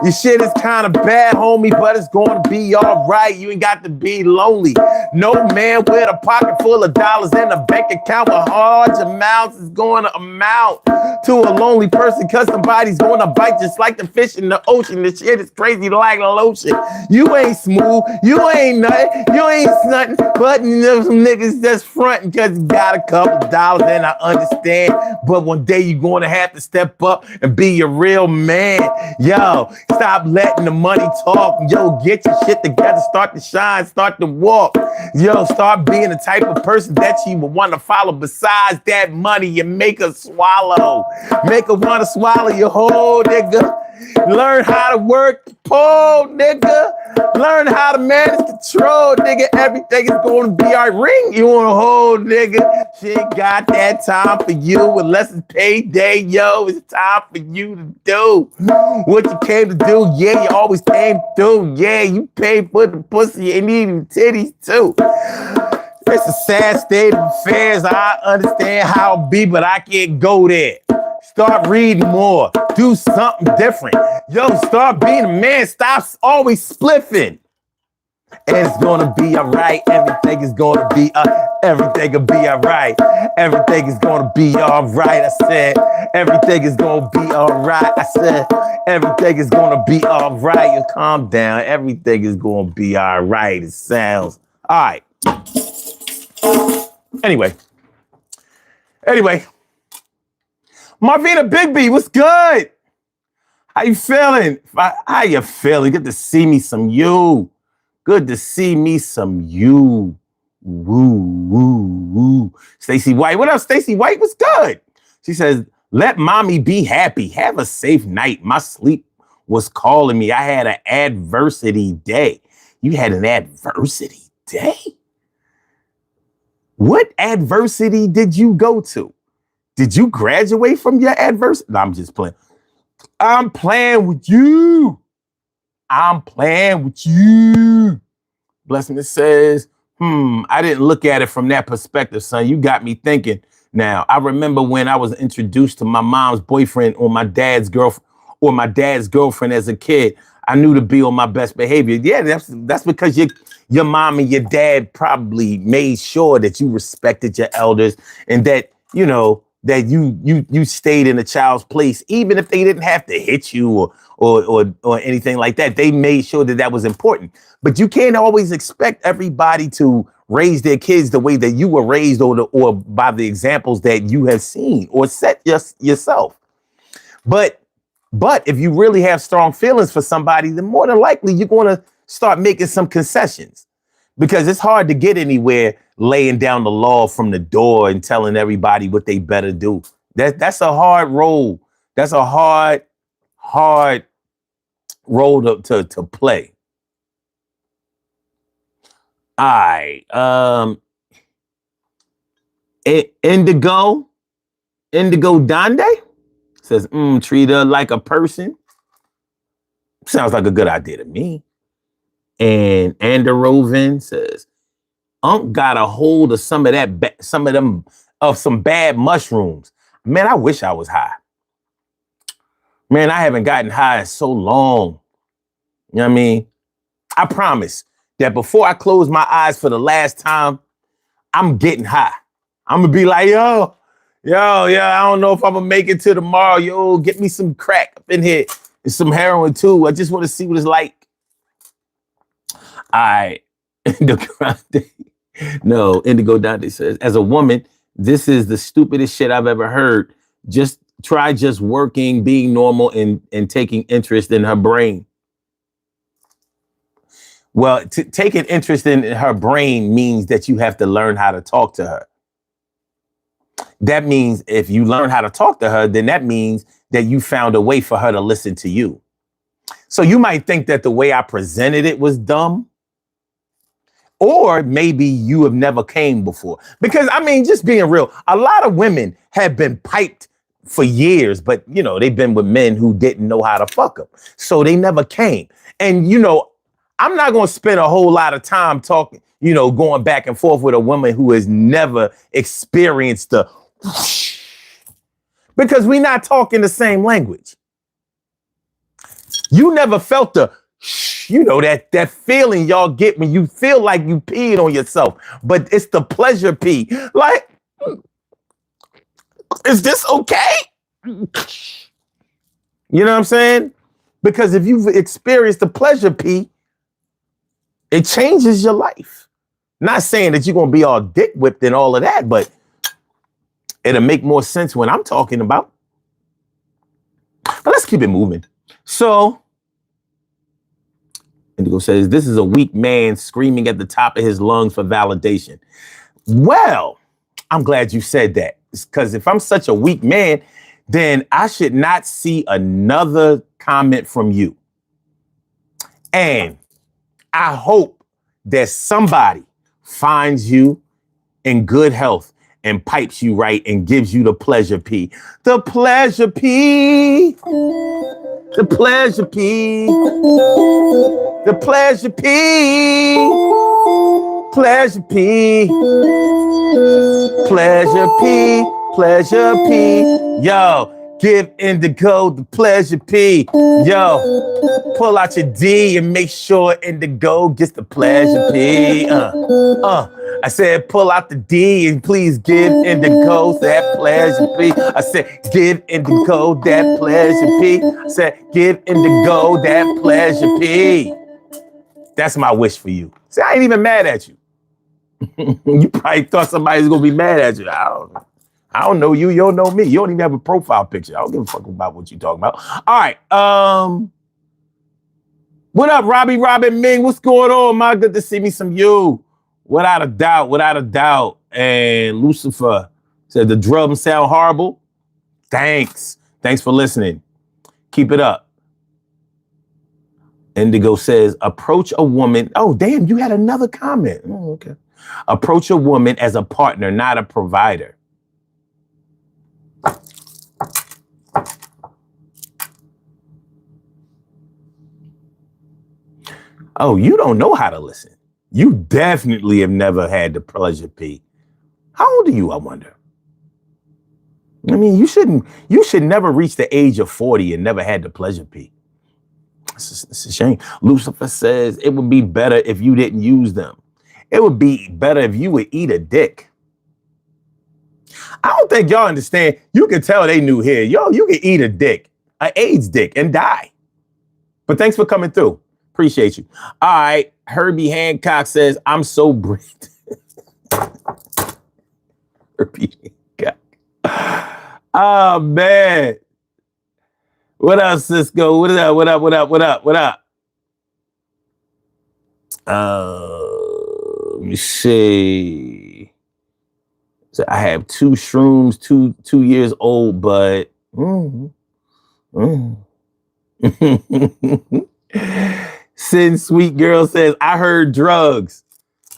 your shit is kind of bad, homie, but it's going to be all right. You ain't got to be lonely. No man with a pocket full of dollars and a bank account with large amounts is going to amount to a lonely person because somebody's going to bite just like the fish in the ocean. The shit is crazy like lotion. You ain't smooth. You ain't nothing. You ain't nothing but some niggas that's fronting because you got a couple dollars and I understand. But one day you're going to have to step up and be your real man. Yo, stop letting the money talk. Yo, get your shit together. Start to shine. Start to walk. Yo, start being the type of person that you would want to follow. Besides that money, you make her swallow. Make her want to swallow your whole nigga. Learn how to work the pole, nigga. Learn how to manage control, nigga. Everything is going to be our ring. You want to hold, nigga. She ain't got that time for you unless it's payday, yo. It's time for you to do what you came to do. Yeah, you always came through. Yeah, you paid for the pussy and even titties too. It's a sad state of affairs. I understand how it be, but I can't go there. Start reading more. Do something different. Yo, start being a man. Stop always spliffing. And it's gonna be all right. Everything is gonna be everything will be all right. Everything is gonna be all right. I said everything is gonna be all right. I said everything is gonna be all right. You calm down. Everything is gonna be all right. It sounds all right. Anyway, Marvina Bigby, what's good? How you feeling? How you feeling? Good to see me some you. Good to see me some you. Woo, woo, woo. Stacy White, what up, Stacy White? What's good? She says, let mommy be happy. Have a safe night. My sleep was calling me. I had an adversity day. You had an adversity day? What adversity did you go to? Did you graduate from your adversity? No, I'm just playing. I'm playing with you. I'm playing with you. Blessing it says, I didn't look at it from that perspective, son. You got me thinking. Now, I remember when I was introduced to my mom's boyfriend or my dad's girlfriend as a kid, I knew to be on my best behavior. Yeah, that's because your mom and your dad probably made sure that you respected your elders and that, you know, that you stayed in a child's place, even if they didn't have to hit you or anything like that. They made sure that was important. But you can't always expect everybody to raise their kids the way that you were raised or by the examples that you have seen or set yourself. But if you really have strong feelings for somebody, then more than likely you're going to start making some concessions, because it's hard to get anywhere laying down the law from the door and telling everybody what they better do. That's a hard role. That's a hard role to play. All right. Indigo Dande says, treat her like a person. Sounds like a good idea to me. And Anderoven says, got a hold of some bad mushrooms. Man, I wish I was high. Man, I haven't gotten high in so long. You know what I mean? I promise that before I close my eyes for the last time, I'm getting high. I'm gonna be like, yo, I don't know if I'm gonna make it to tomorrow. Yo, get me some crack up in here and some heroin too. I just want to see what it's like. All right. No, Indigo Dante says, as a woman, this is the stupidest shit I've ever heard. Just try working, being normal, and taking interest in her brain. Well, take an interest in her brain means that you have to learn how to talk to her. That means if you learn how to talk to her, then that means that you found a way for her to listen to you. So you might think that the way I presented it was dumb. Or maybe you have never came before. Because, I mean, just being real, a lot of women have been piped for years, but, you know, they've been with men who didn't know how to fuck them. So they never came. And, you know, I'm not going to spend a whole lot of time talking, you know, going back and forth with a woman who has never experienced the whoosh, because we're not talking the same language. You never felt the you know, that feeling y'all get when you feel like you peed on yourself, but it's the pleasure pee. Like, is this okay? You know what I'm saying? Because if you've experienced the pleasure pee, it changes your life. Not saying that you're going to be all dick whipped and all of that, but it'll make more sense when I'm talking about. But let's keep it moving. So, Indigo says, this is a weak man screaming at the top of his lungs for validation. Well, I'm glad you said that, because if I'm such a weak man, then I should not see another comment from you. And I hope that somebody finds you in good health and pipes you right and gives you the pleasure P. The pleasure P. The pleasure P. The pleasure P. Pleasure P. Pleasure P. Pleasure P. Yo, give Indigo the pleasure P. Yo, pull out your D and make sure Indigo gets the pleasure P. I said, pull out the D and please give Indigo that pleasure P. I said, give Indigo that pleasure P. I said, give Indigo that pleasure P. That's my wish for you. See, I ain't even mad at you. You probably thought somebody was gonna be mad at you. I don't know you. You don't know me. You don't even have a profile picture. I don't give a fuck about what you talking about. All right. What up, Robbie, Robin, Ming? What's going on, man? Good to see me some you. Without a doubt, without a doubt. And Lucifer said the drums sound horrible. Thanks. Thanks for listening. Keep it up. Indigo says, approach a woman. Oh, damn, you had another comment. Oh, okay. Approach a woman as a partner, not a provider. Oh, you don't know how to listen. You definitely have never had the pleasure P. How old are you, I wonder? I mean, you should never reach the age of 40 and never had the pleasure P. It's a shame. Lucifer says it would be better if you didn't use them. It would be better if you would eat a dick. I don't think y'all understand. You can tell they new here. Yo, you can eat a dick, an AIDS dick, and die. But thanks for coming through. Appreciate you. All right. Herbie Hancock says, I'm so briefed. Herbie Hancock. Oh, man. What up, Cisco? What up? What up? What up? What up? What up? Let me see. So I have 2 shrooms, 2 years old, but Sin Sweet Girl says, I heard drugs.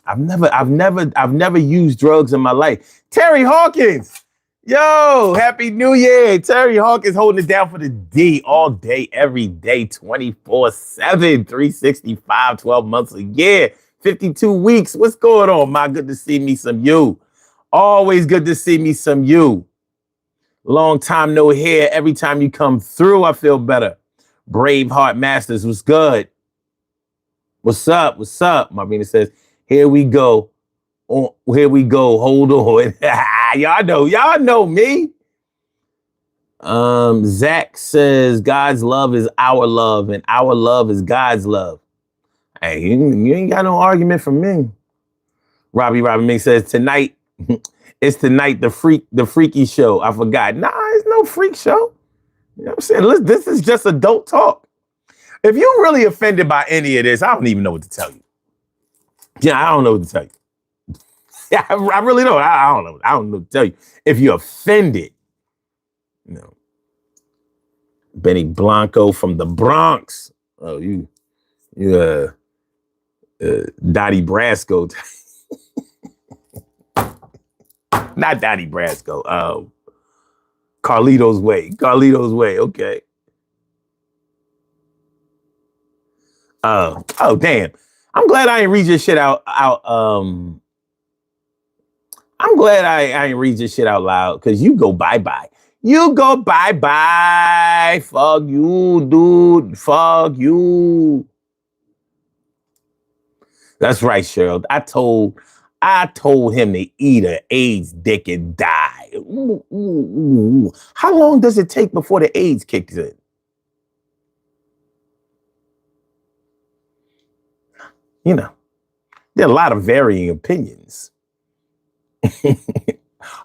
I've never used drugs in my life. Terry Hawkins. Yo, Happy New Year. Terry Hawkins holding it down for the D all day, every day, 24/7, 365, 12 months a year, 52 weeks. What's going on, my? Good to see me some you. Always good to see me some you. Long time no hear. Every time you come through, I feel better. Braveheart Masters, what's good? What's up? What's up? Marina says, here we go. Oh, here we go. Hold on. Y'all know me. Zach says God's love is our love and our love is God's love. Hey, you ain't got no argument from me. Robbie Ming says tonight, it's tonight the freaky show. I forgot. Nah, it's no freak show. You know what I'm saying? Listen, this is just adult talk. If you're really offended by any of this, I don't even know what to tell you. Yeah, I don't know what to tell you. Yeah, I really don't. I don't know. I don't know what to tell you. If you're offended, you know. Benny Blanco from the Bronx. Oh, you Dottie Brasco. Not Dottie Brasco. Carlito's Way. Carlito's Way. Okay. Oh, damn. I'm glad I ain't read your shit out. I'm glad I ain't read your shit out loud because you go bye-bye. You go bye-bye. Fuck you, dude. Fuck you. That's right, Cheryl. I told him to eat an AIDS dick and die. Ooh. How long does it take before the AIDS kicks in? You know, there are a lot of varying opinions.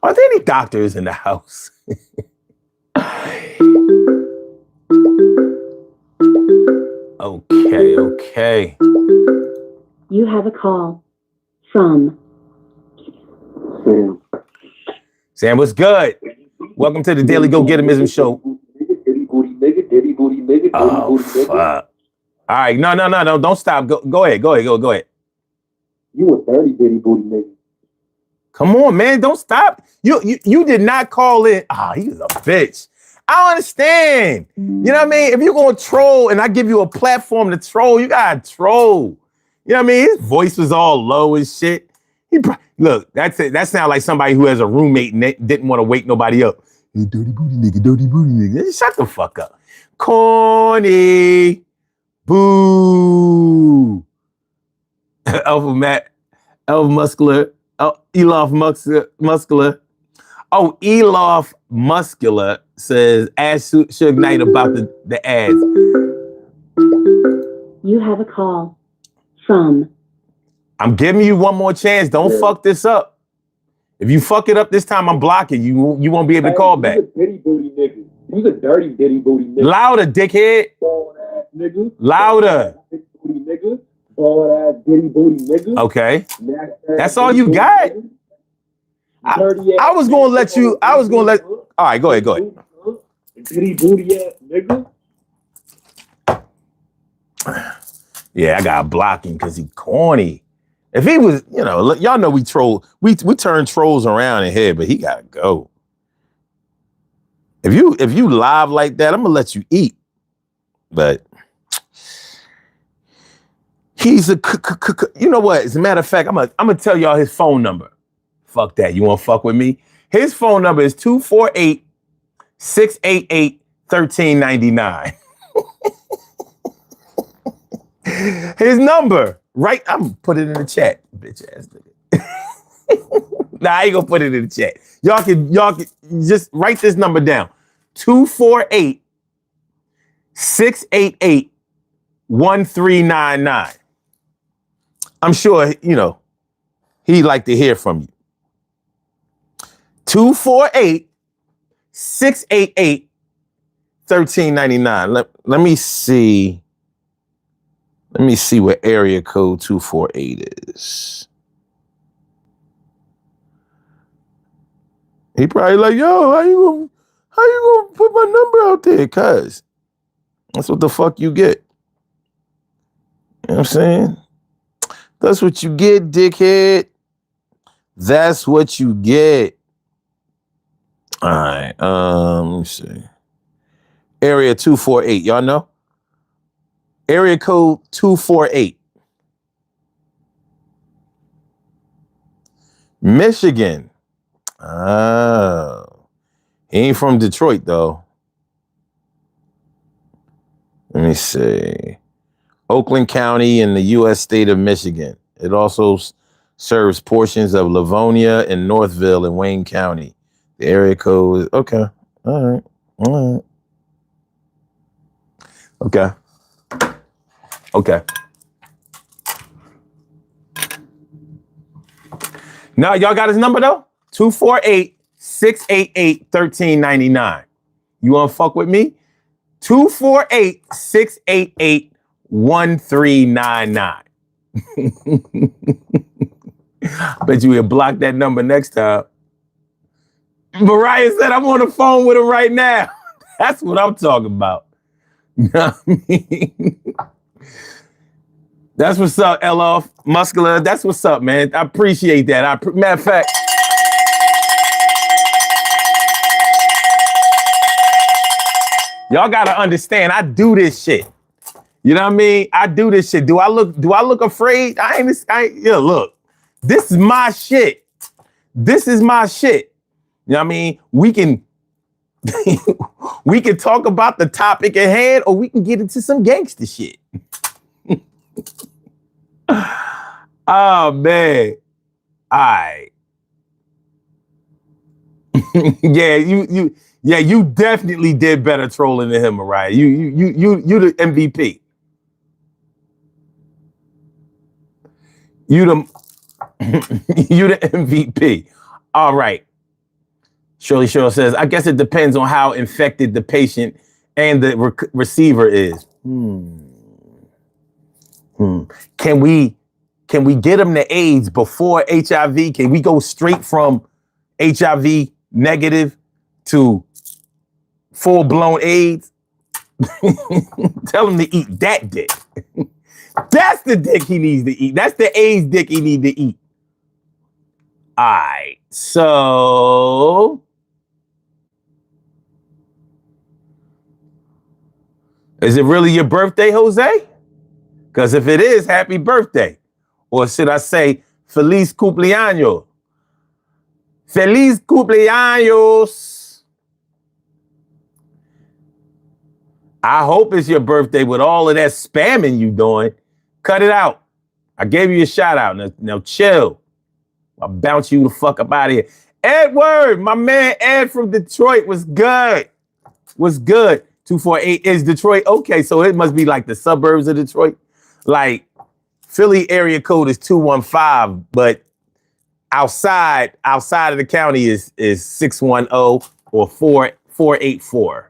Are there any doctors in the house? Okay. You have a call from Sam. Sam, what's good? Welcome to the Daily Go Get 'Emism Show. Oh, fuck. All right, no, don't stop. Go ahead. Go ahead. You a dirty bitty booty nigga. Come on, man, don't stop. You did not call in. Ah, he was a bitch. I don't understand. You know what I mean? If you're gonna troll and I give you a platform to troll, you gotta troll. You know what I mean? His voice was all low and shit. Look, that's it. That sounds like somebody who has a roommate and didn't want to wake nobody up. You dirty booty nigga, dirty booty nigga. Shut the fuck up. Corny. Boo. Elf Muscular. Elof Muscular. Oh, Elof Muscular says, ask Suge Knight about the ads. You have a call from. I'm giving you one more chance. Don't fuck this up. If you fuck it up this time, I'm blocking you. You won't be able to call back. You's a bitty booty nigga. You's a dirty bitty booty nigga. Louder, dickhead. Bald ass nigga. Louder. Bitty booty nigga. Bald ass bitty booty nigga. Okay. That's all you got? I was gonna let you. All right, go ahead. Bitty booty ass nigga. Yeah, I got blocking because he corny. If he was, y'all know we troll. We turn trolls around in here, but he gotta go. If you live like that, I'm gonna let you eat. But he's you know what? As a matter of fact, I'm gonna tell y'all his phone number. Fuck that. You want to fuck with me? His phone number is 248-688-1399. His number, right? I'm gonna put it in the chat, bitch ass nigga. Nah, I ain't gonna put it in the chat. Y'all can just write this number down. 248-688-1399. I'm sure, he'd like to hear from you. 248-688-1399. Let me see. Let me see what area code 248 is. He probably like, yo, how you gonna put my number out there? Cuz that's what the fuck you get. You know what I'm saying? That's what you get, dickhead. That's what you get. All right. Let me see. Area 248. Y'all know? Area code 248. Michigan. Oh. He ain't from Detroit, though. Let me see. Oakland County in the U.S. state of Michigan. It also serves portions of Livonia and Northville in Wayne County. The area code is, okay. All right. Okay. Now, y'all got his number, though? 248-688-1399. You want to fuck with me? 248-688-1399. Bet you will block that number next time. Mariah said, I'm on the phone with him right now. That's what I'm talking about. You know what I mean? That's what's up, Elof Muscular. That's what's up, man. I appreciate that. Matter of fact, y'all gotta understand, I do this shit. You know what I mean? I do this shit. Do I look afraid? Look, this is my shit. This is my shit. You know what I mean? We can talk about the topic at hand, or we can get into some gangster shit. Oh man. All right. You definitely did better trolling than him, Mariah. You the MVP. You the MVP. All right. Shirley Cheryl says, I guess it depends on how infected the patient and the receiver is. Can we get them the AIDS before HIV? Can we go straight from HIV negative to full-blown AIDS? Tell him to eat that dick. That's the dick he needs to eat. That's the A's dick he needs to eat. All right. So is it really your birthday, Jose? Because if it is, happy birthday. Or should I say, feliz cumpleaños? Feliz cumpleaños. I hope it's your birthday with all of that spamming you doing. Cut it out. I gave you a shout out. Now chill. I'll bounce you the fuck up out of here. Edward, my man Ed from Detroit was good. Was good. 248 is Detroit. Okay, so it must be like the suburbs of Detroit. Like Philly area code is 215, but outside of the county is 610 or 484.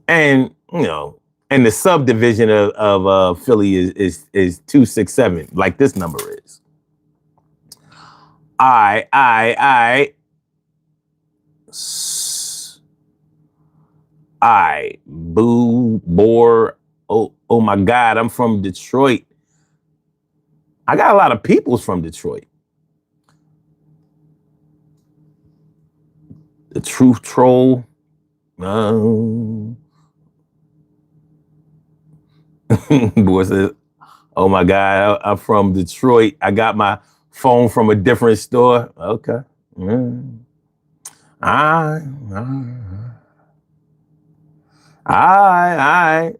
And you know, and the subdivision of Philly is 267, like this number is. I boo bore. Oh my God, I'm from Detroit. I got a lot of peoples from Detroit. The truth troll. Boy says, oh my God, I'm from Detroit. I got my phone from a different store. Okay. All right.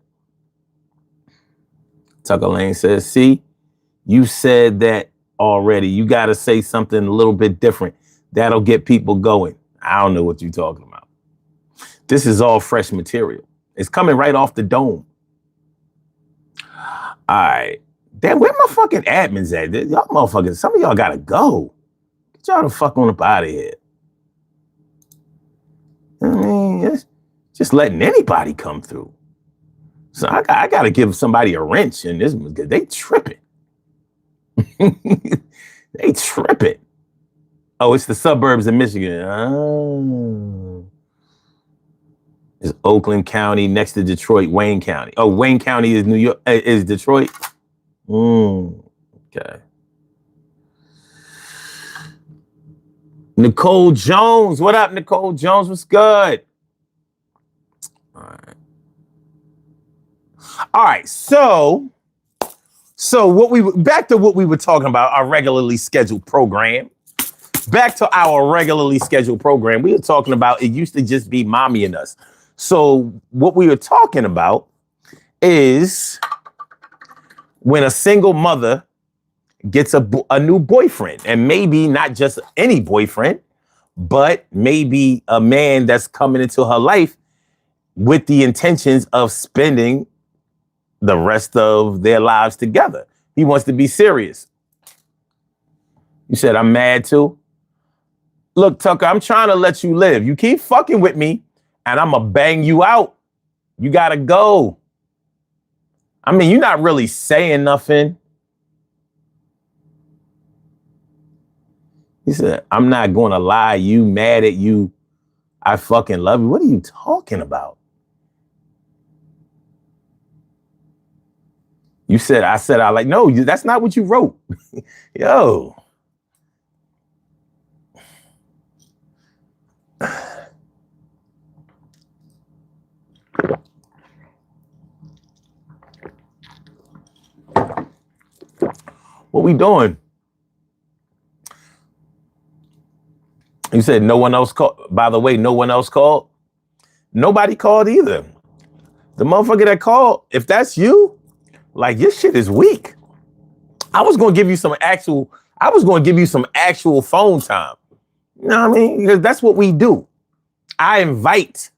Tucker Lane says, see, you said that already. You got to say something a little bit different. That'll get people going. I don't know what you're talking about. This is all fresh material. It's coming right off the dome. All right. Damn, where my fucking admins at? Y'all motherfuckers, some of y'all gotta go. Get y'all the fuck on up out of here. I mean, it's just letting anybody come through. So I gotta give somebody a wrench in this one because they tripping. They tripping. Oh, it's the suburbs of Michigan. Oh. It's Oakland County next to Detroit, Wayne County. Oh, Wayne County is New York, is Detroit. Okay. Nicole Jones. What up, Nicole Jones? What's good? All right. All right. So back to what we were talking about, our regularly scheduled program. Back to our regularly scheduled program. We were talking about it used to just be Mommy and Us. So what we were talking about is when a single mother gets a new boyfriend, and maybe not just any boyfriend, but maybe a man that's coming into her life with the intentions of spending the rest of their lives together. He wants to be serious. You said, I'm mad too? Look, Tucker, I'm trying to let you live. You keep fucking with me, and I'm going to bang you out. You got to go. I mean, you're not really saying nothing. He said, I'm not going to lie. You mad at you. I fucking love you. What are you talking about? You said, I like, no, that's not what you wrote. Yo. What we doing? You said no one else called. By the way, no one else called. Nobody called either. The motherfucker that called, if that's you, like your shit is weak. I was gonna give you some actual phone time. You know what I mean? Because that's what we do. I invite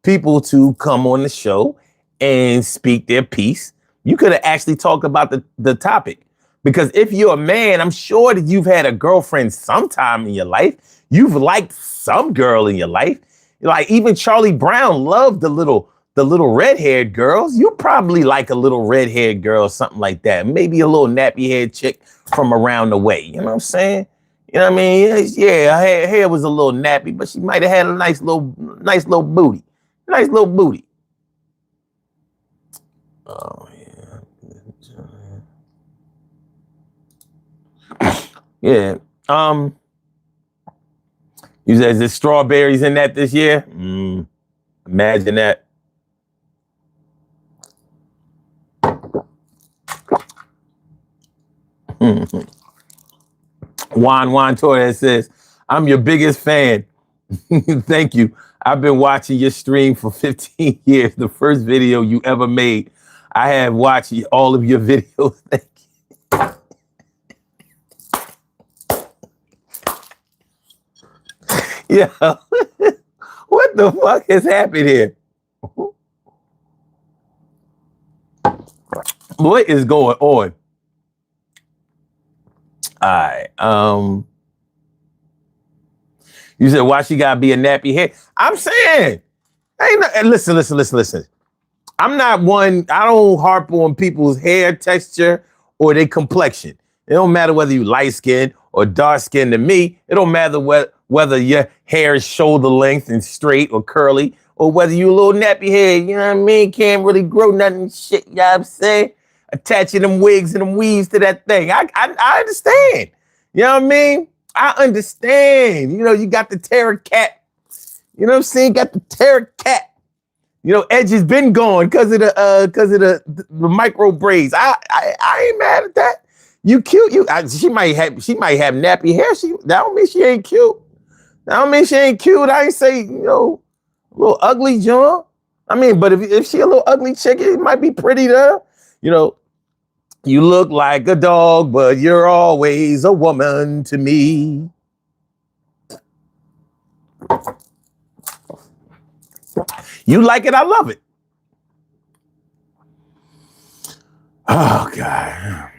people to come on the show and speak their piece. You could have actually talked about the topic. Because if you're a man, I'm sure that you've had a girlfriend sometime in your life. You've liked some girl in your life. Like even Charlie Brown loved the little red-haired girls. You probably like a little red-haired girl, something like that. Maybe a little nappy-haired chick from around the way. You know what I'm saying? You know what I mean? Yeah, her hair was a little nappy, but she might have had a nice little booty. Nice little booty. Oh yeah. Yeah. You said, is there strawberries in that this year? Imagine that. Juan Torres says, I'm your biggest fan. Thank you. I've been watching your stream for 15 years. The first video you ever made. I have watched all of your videos. Thank you. Yeah. What the fuck has happened here? What is going on? All right. You said, why she gotta be a nappy head? I'm saying, listen. I'm not one, I don't harp on people's hair texture or their complexion. It don't matter whether you light skinned or dark skinned. To me, it don't matter whether your hair is shoulder length and straight or curly, or whether you a little nappy head, you know what I mean? Can't really grow nothing shit, you know what I'm saying? Attaching them wigs and them weaves to that thing. I understand. You know what I mean? I understand. You know, you got the terror cat. You know what I'm saying? Got the terror cat. You know, Edge has been gone because of the micro braids. I ain't mad at that. You cute. She might have nappy hair. That don't mean she ain't cute. That don't mean she ain't cute. I ain't say, you know, a little ugly, John. I mean, but if she a little ugly chick, it might be pretty to, you know, you look like a dog, but you're always a woman to me. You like it, I love it. Oh, God.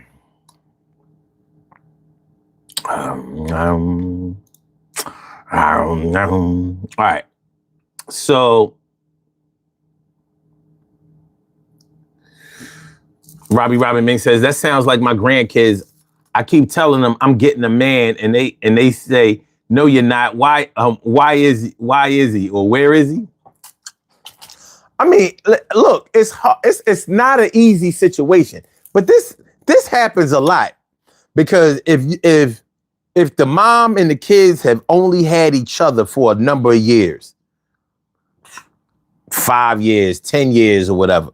All right. So, Robbie Ming says, that sounds like my grandkids. I keep telling them I'm getting a man, and they say, no, you're not. Why is he? Or where is he? I mean, look, it's not an easy situation, but this happens a lot because if the mom and the kids have only had each other for a number of years, 5 years, 10 years, or whatever.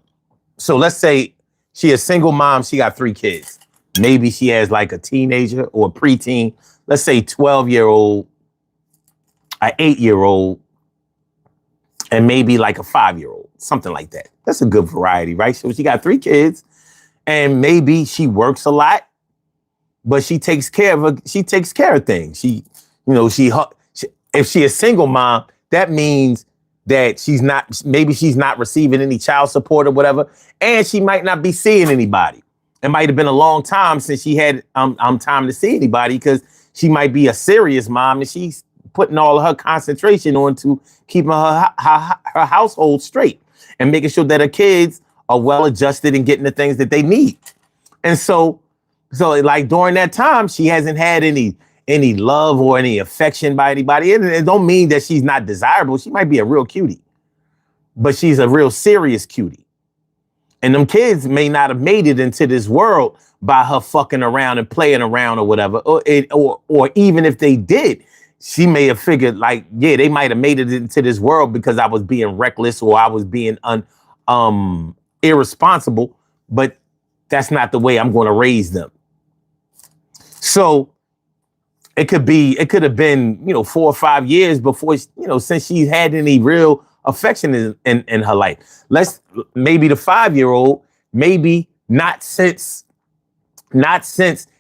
So let's say she a single mom, she got 3 kids. Maybe she has like a teenager or a preteen. Let's say 12-year-old, an 8-year-old, and maybe like a 5-year-old, something like that. That's a good variety, right? So she got 3 kids, and maybe she works a lot, but she takes care of things. If she a single mom, that means that she's not receiving any child support or whatever, and she might not be seeing anybody. It might have been a long time since she had time to see anybody because she might be a serious mom and she's putting all of her concentration on to keeping her household straight and making sure that her kids are well adjusted and getting the things that they need. And so like during that time, she hasn't had any love or any affection by anybody. And it don't mean that she's not desirable. She might be a real cutie, but she's a real serious cutie. And them kids may not have made it into this world by her fucking around and playing around or whatever. Or even if they did, she may have figured like, yeah, they might have made it into this world because I was being reckless or I was being irresponsible, but that's not the way I'm going to raise them. So it could have been, 4 or 5 years before, since she's had any real affection in her life. Maybe the 5-year-old, maybe not since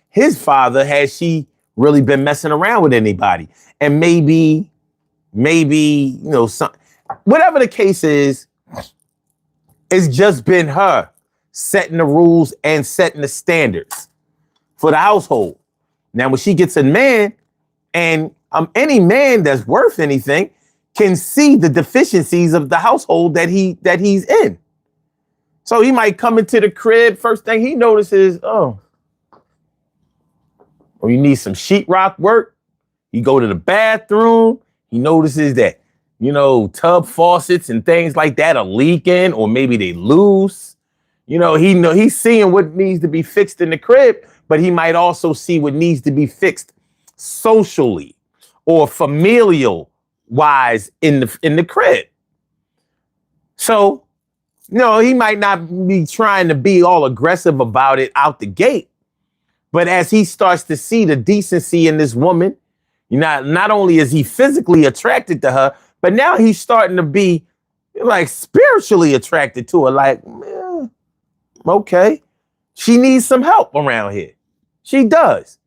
his father has she really been messing around with anybody. And maybe, whatever the case is, it's just been her setting the rules and setting the standards for the household. Now, when she gets a man, and any man that's worth anything can see the deficiencies of the household that he's in. So he might come into the crib, first thing he notices, you need some sheetrock work. You go to the bathroom, he notices that, tub faucets and things like that are leaking, or maybe they loose. he's seeing what needs to be fixed in the crib, but he might also see what needs to be fixed socially or familial wise in the crib. So, he might not be trying to be all aggressive about it out the gate, but as he starts to see the decency in this woman, not only is he physically attracted to her, but now he's starting to be like spiritually attracted to her. Like, okay, she needs some help around here. She does.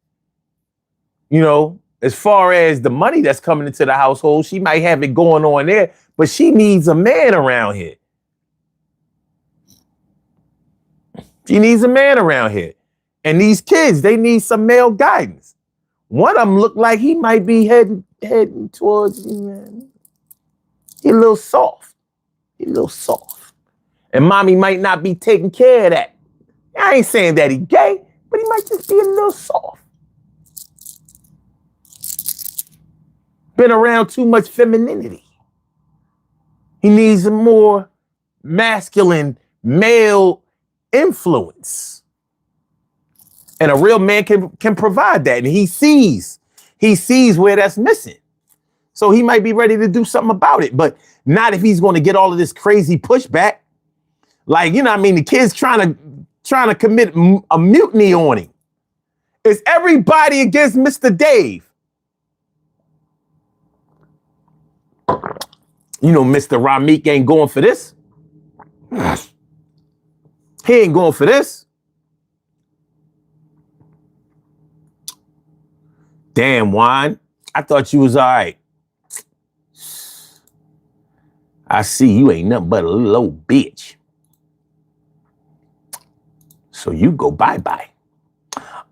As far as the money that's coming into the household, she might have it going on there, but she needs a man around here. She needs a man around here. And these kids, they need some male guidance. One of them looked like he might be heading towards, he a little soft. He a little soft. And mommy might not be taking care of that. I ain't saying that he gay, but he might just be a little soft. Been around too much femininity. He needs a more masculine male influence. And a real man can provide that. And he sees where that's missing. So he might be ready to do something about it, but not if he's going to get all of this crazy pushback. Like, the kid's trying to commit a mutiny on him. Is everybody against Mr. Dave? Mr. Ramik ain't going for this. He ain't going for this. Damn, Juan. I thought you was all right. I see you ain't nothing but a little old bitch. So you go bye-bye.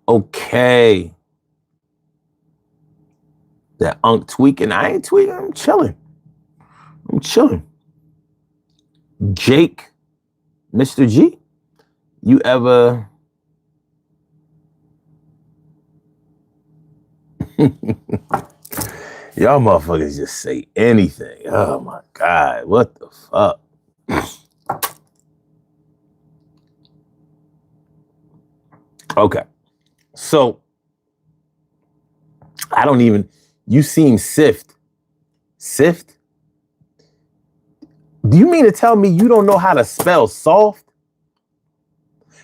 Okay. That unk tweaking. I ain't tweaking. I'm chilling. Jake, Mr. G, you ever... Y'all motherfuckers just say anything. Oh my God, what the fuck? Okay, so you seem sift. Sift? Do you mean to tell me you don't know how to spell soft?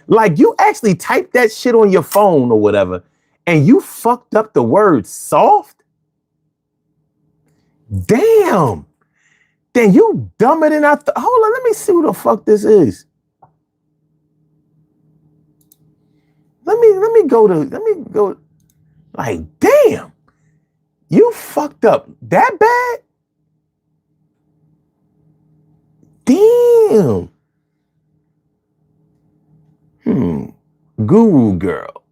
Like you actually typed that shit on your phone or whatever, and you fucked up the word soft? Damn. Then you dumber than I thought. Hold on, let me see who the fuck this is. Let me go. Like, damn. You fucked up that bad? Damn. Guru girl.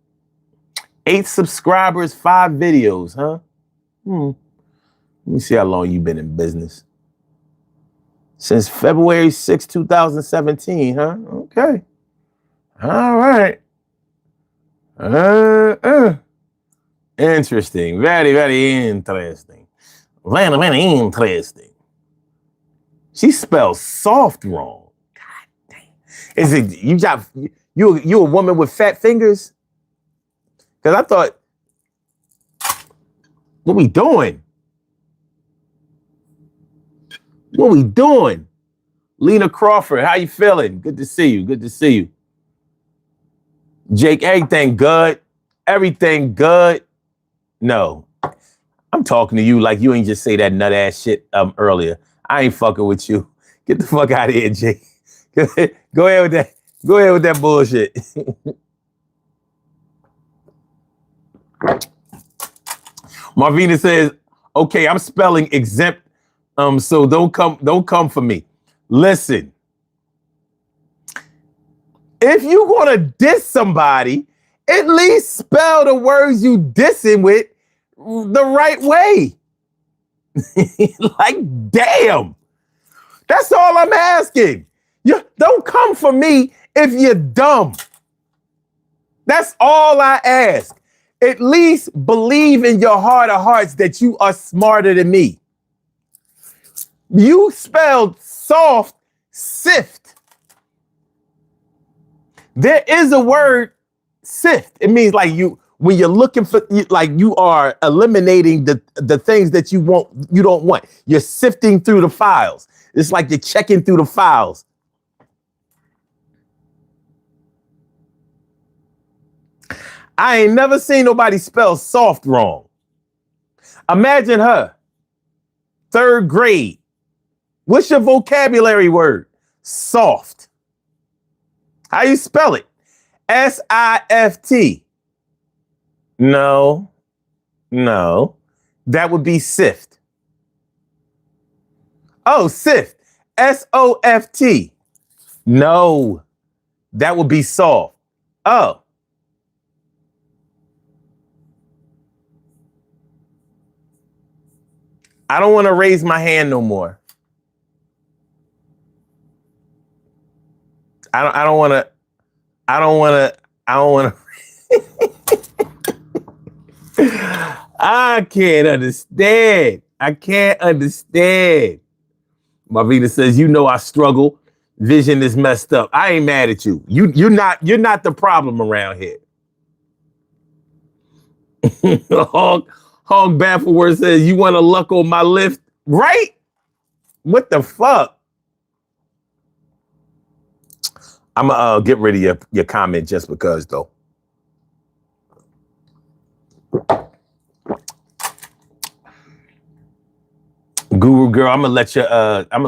8 subscribers, 5 videos, huh? Let me see how long you've been in business. Since February 6, 2017, huh? Okay. All right. Interesting. Very, very interesting. Very, very interesting. She spells soft wrong. God damn. Is it you a woman with fat fingers? Because I thought, what we doing? What we doing? Lena Crawford, how you feeling? Good to see you. Jake, everything good? Everything good? No. I'm talking to you like you ain't just say that nut ass shit earlier. I ain't fucking with you. Get the fuck out of here, Jake. Go ahead with that. Go ahead with that bullshit. Marvina says, okay, I'm spelling exempt. So don't come for me. Listen, if you gonna diss somebody, at least spell the words you dissing with the right way. Like, damn. That's all I'm asking. You don't come for me if you're dumb. That's all I ask. At least believe in your heart of hearts that you are smarter than me. You spelled soft, sift. There is a word, sift. It means like when you're looking for, like you are eliminating the things that you don't want. You're sifting through the files. It's like you're checking through the files. I ain't never seen nobody spell soft wrong. Imagine her, 3rd grade. What's your vocabulary word? Soft. How you spell it? S-I-F-T. No. That would be sift. Oh, sift. S-O-F-T. No. That would be soft. Oh. I don't want to raise my hand no more. I don't want to. I can't understand. Marvita says, I struggle. Vision is messed up. I ain't mad at you. You're not the problem around here. Hog Baffleword says, you want to luck on my lift? Right? What the fuck? I'm gonna get rid of your comment just because, though. Guru girl, I'm gonna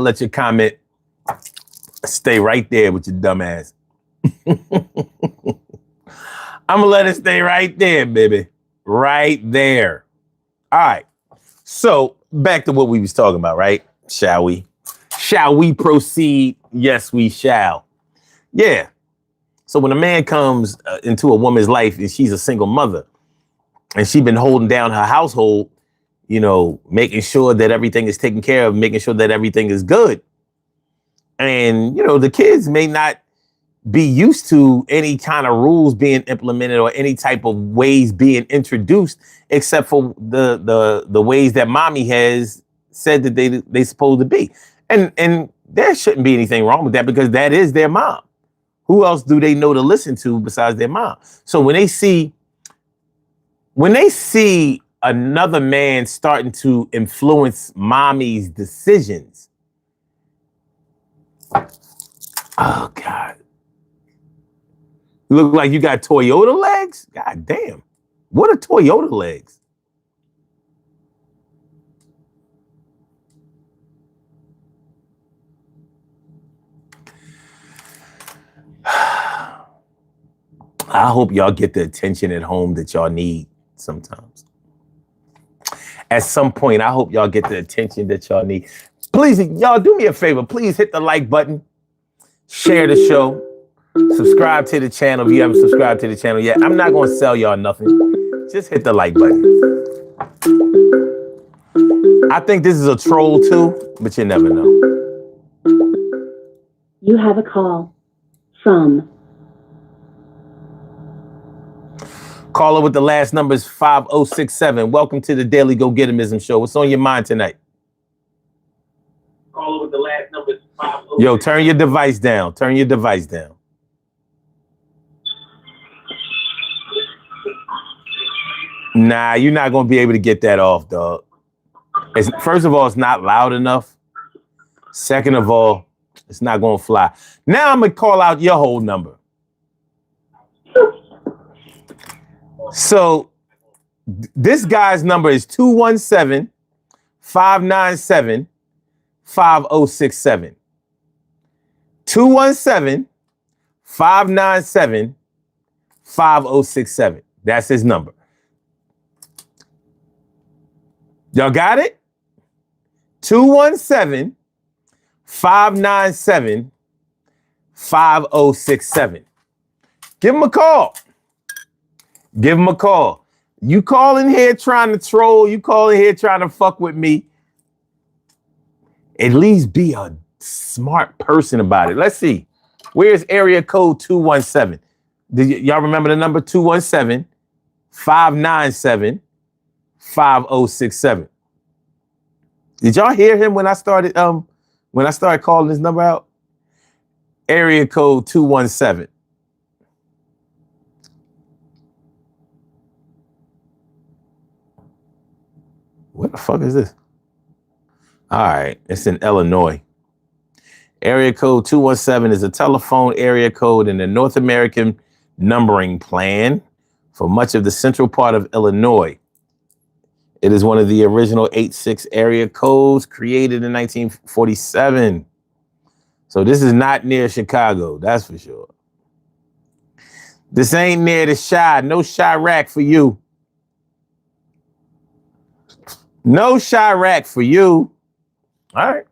let your comment stay right there with your dumb ass. I'm gonna let it stay right there, baby. Right there. All right. So back to what we was talking about, right? Shall we? Shall we proceed? Yes, we shall. Yeah. So when a man comes into a woman's life and she's a single mother and she's been holding down her household, making sure that everything is taken care of, making sure that everything is good. And, the kids may not be used to any kind of rules being implemented or any type of ways being introduced, except for the ways that mommy has said that they supposed to be. And there shouldn't be anything wrong with that because that is their mom. Who else do they know to listen to besides their mom? So when they see another man starting to influence mommy's decisions, oh God. You look like you got Toyota legs? God damn. What are Toyota legs? I hope y'all get the attention at home that y'all need sometimes. At some point, I hope y'all get the attention that y'all need. Please, y'all do me a favor. Please hit the like button. Share the show. Subscribe to the channel if you haven't subscribed to the channel yet. I'm not going to sell y'all nothing. Just hit the like button. I think this is a troll too, but you never know. You have a call from. Caller with the last number is 5067. Welcome to the Daily Go Getimism Show. What's on your mind tonight? Caller with the last number is 5067. Yo, turn your device down. Turn your device down. Nah, you're not going to be able to get that off, dog. First of all, it's not loud enough. Second of all, it's not going to fly. Now I'm going to call out your whole number. So this guy's number is 217-597-5067. 217-597-5067. That's his number. Y'all got it? 217-597-5067. Give him a call. Give him a call. You call in here trying to troll. You call in here trying to fuck with me. At least be a smart person about it. Let's see. Where's area code 217? Y'all remember the number? 217-597-5067. Did y'all hear him when I started calling this number out? Area code 217. What the fuck is this? All right, it's in Illinois. Area code 217 is a telephone area code in the North American numbering plan for much of the central part of Illinois. It is one of the original 86 area codes created in 1947. So this is not near Chicago, that's for sure. This ain't near the Chi. No Chirac for you. No Chirac for you. All right.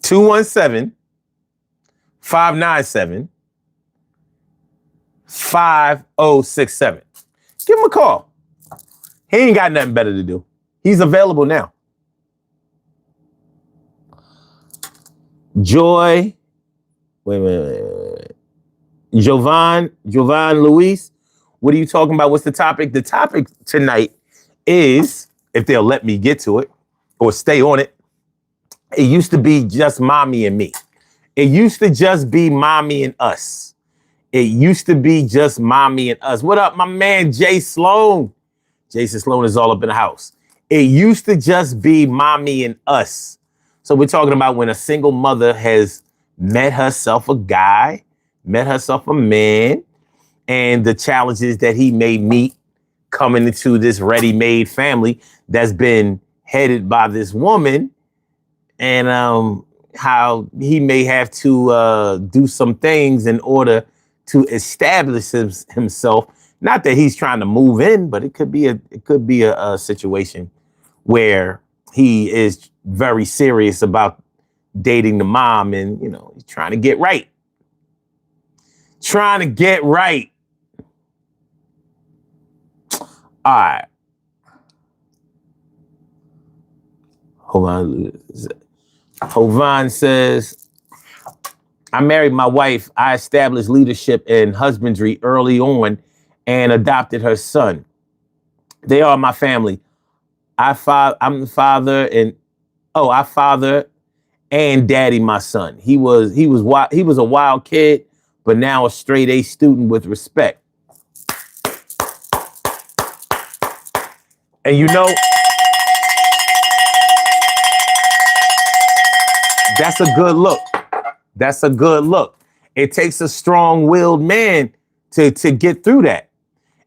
217-597-5067. Give him a call. He ain't got nothing better to do. He's available now. Joy. Wait. Jovan Luis. What are you talking about? What's the topic? The topic tonight is, if they'll let me get to it or stay on it, it used to be just mommy and me. It used to just be mommy and us. It used to be just mommy and us. What up, my man, Jay Sloan? Jason Sloan is all up in the house. It used to just be mommy and us. So we're talking about when a single mother has met herself a guy, met herself a man, and the challenges that he may meet coming into this ready-made family that's been headed by this woman, and how he may have to do some things in order to establish himself. Not that he's trying to move in, but it could be a situation where he is very serious about dating the mom, and he's trying to get right. Trying to get right. All right. Hold on. Hovan says, I married my wife. I established leadership and husbandry early on and adopted her son. They are my family. I'm the father, and I father and daddy my son. He was a wild kid, but now a straight A student with respect. And that's a good look. That's a good look. It takes a strong-willed man to get through that.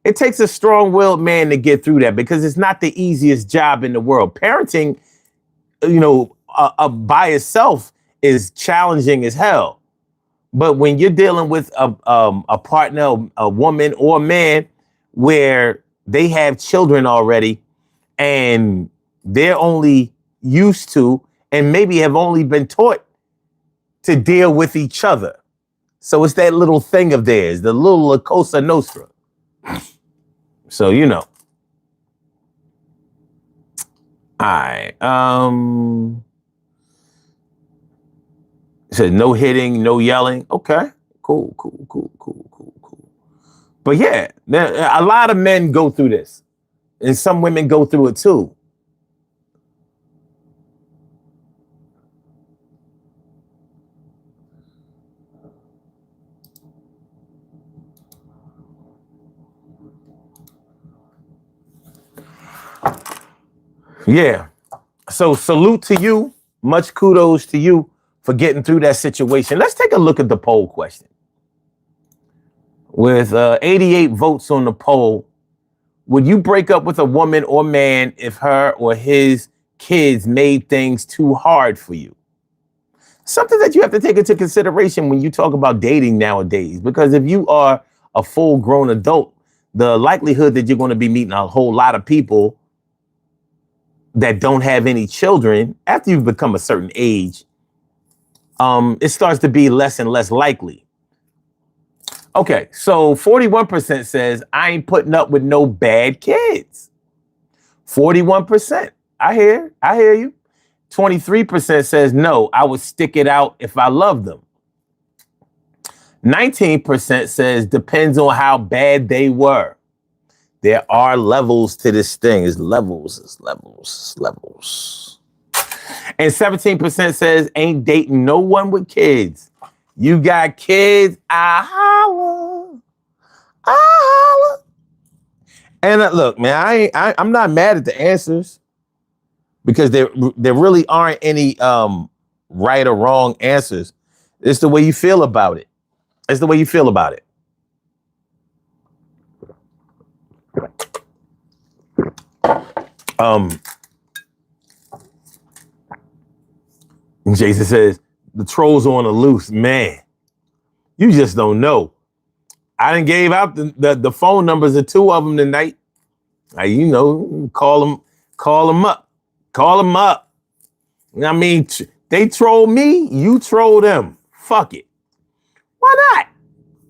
It takes a strong-willed man to get through that, because it's not the easiest job in the world. Parenting, by itself is challenging as hell. But when you're dealing with a partner, a woman or a man, where they have children already and they're only used to and maybe have only been taught to deal with each other. So it's that little thing of theirs, the little La Cosa Nostra. So, All right. Said no hitting, no yelling. Okay. Cool. But yeah, a lot of men go through this, and some women go through it too. Yeah. So salute to you. Much kudos to you for getting through that situation. Let's take a look at the poll question. With 88 votes on the poll, would you break up with a woman or man if her or his kids made things too hard for you? Something that you have to take into consideration when you talk about dating nowadays, because if you are a full-grown adult, the likelihood that you're going to be meeting a whole lot of people that don't have any children after you've become a certain age, it starts to be less and less likely. Okay, so 41% says, I ain't putting up with no bad kids. 41%. I hear you. 23% says, no, I would stick it out if I loved them. 19% says, depends on how bad they were. There are levels to this thing. It's levels. And 17% says, ain't dating no one with kids. You got kids, I holla. And look, man, I'm not mad at the answers because there really aren't any right or wrong answers. It's the way you feel about it. It's the way you feel about it. Jason says the trolls on the loose, man. You just don't know. I done gave out the phone numbers of two of them tonight. You know, call them up. I mean, they troll me, you troll them. Fuck it. Why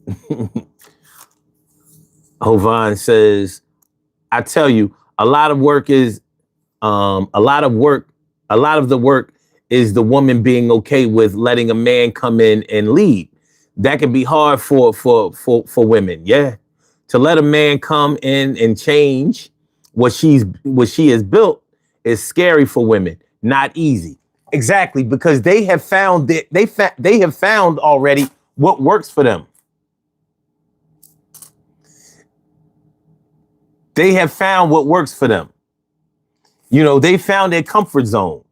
not? Hovan says, I tell you, a lot of the work is the woman being okay with letting a man come in and lead. That can be hard for women, yeah. To let a man come in and change what she has built is scary for women, not easy. Exactly, because they have found that they have found already what works for them. They have found what works for them. You know, they found their comfort zone.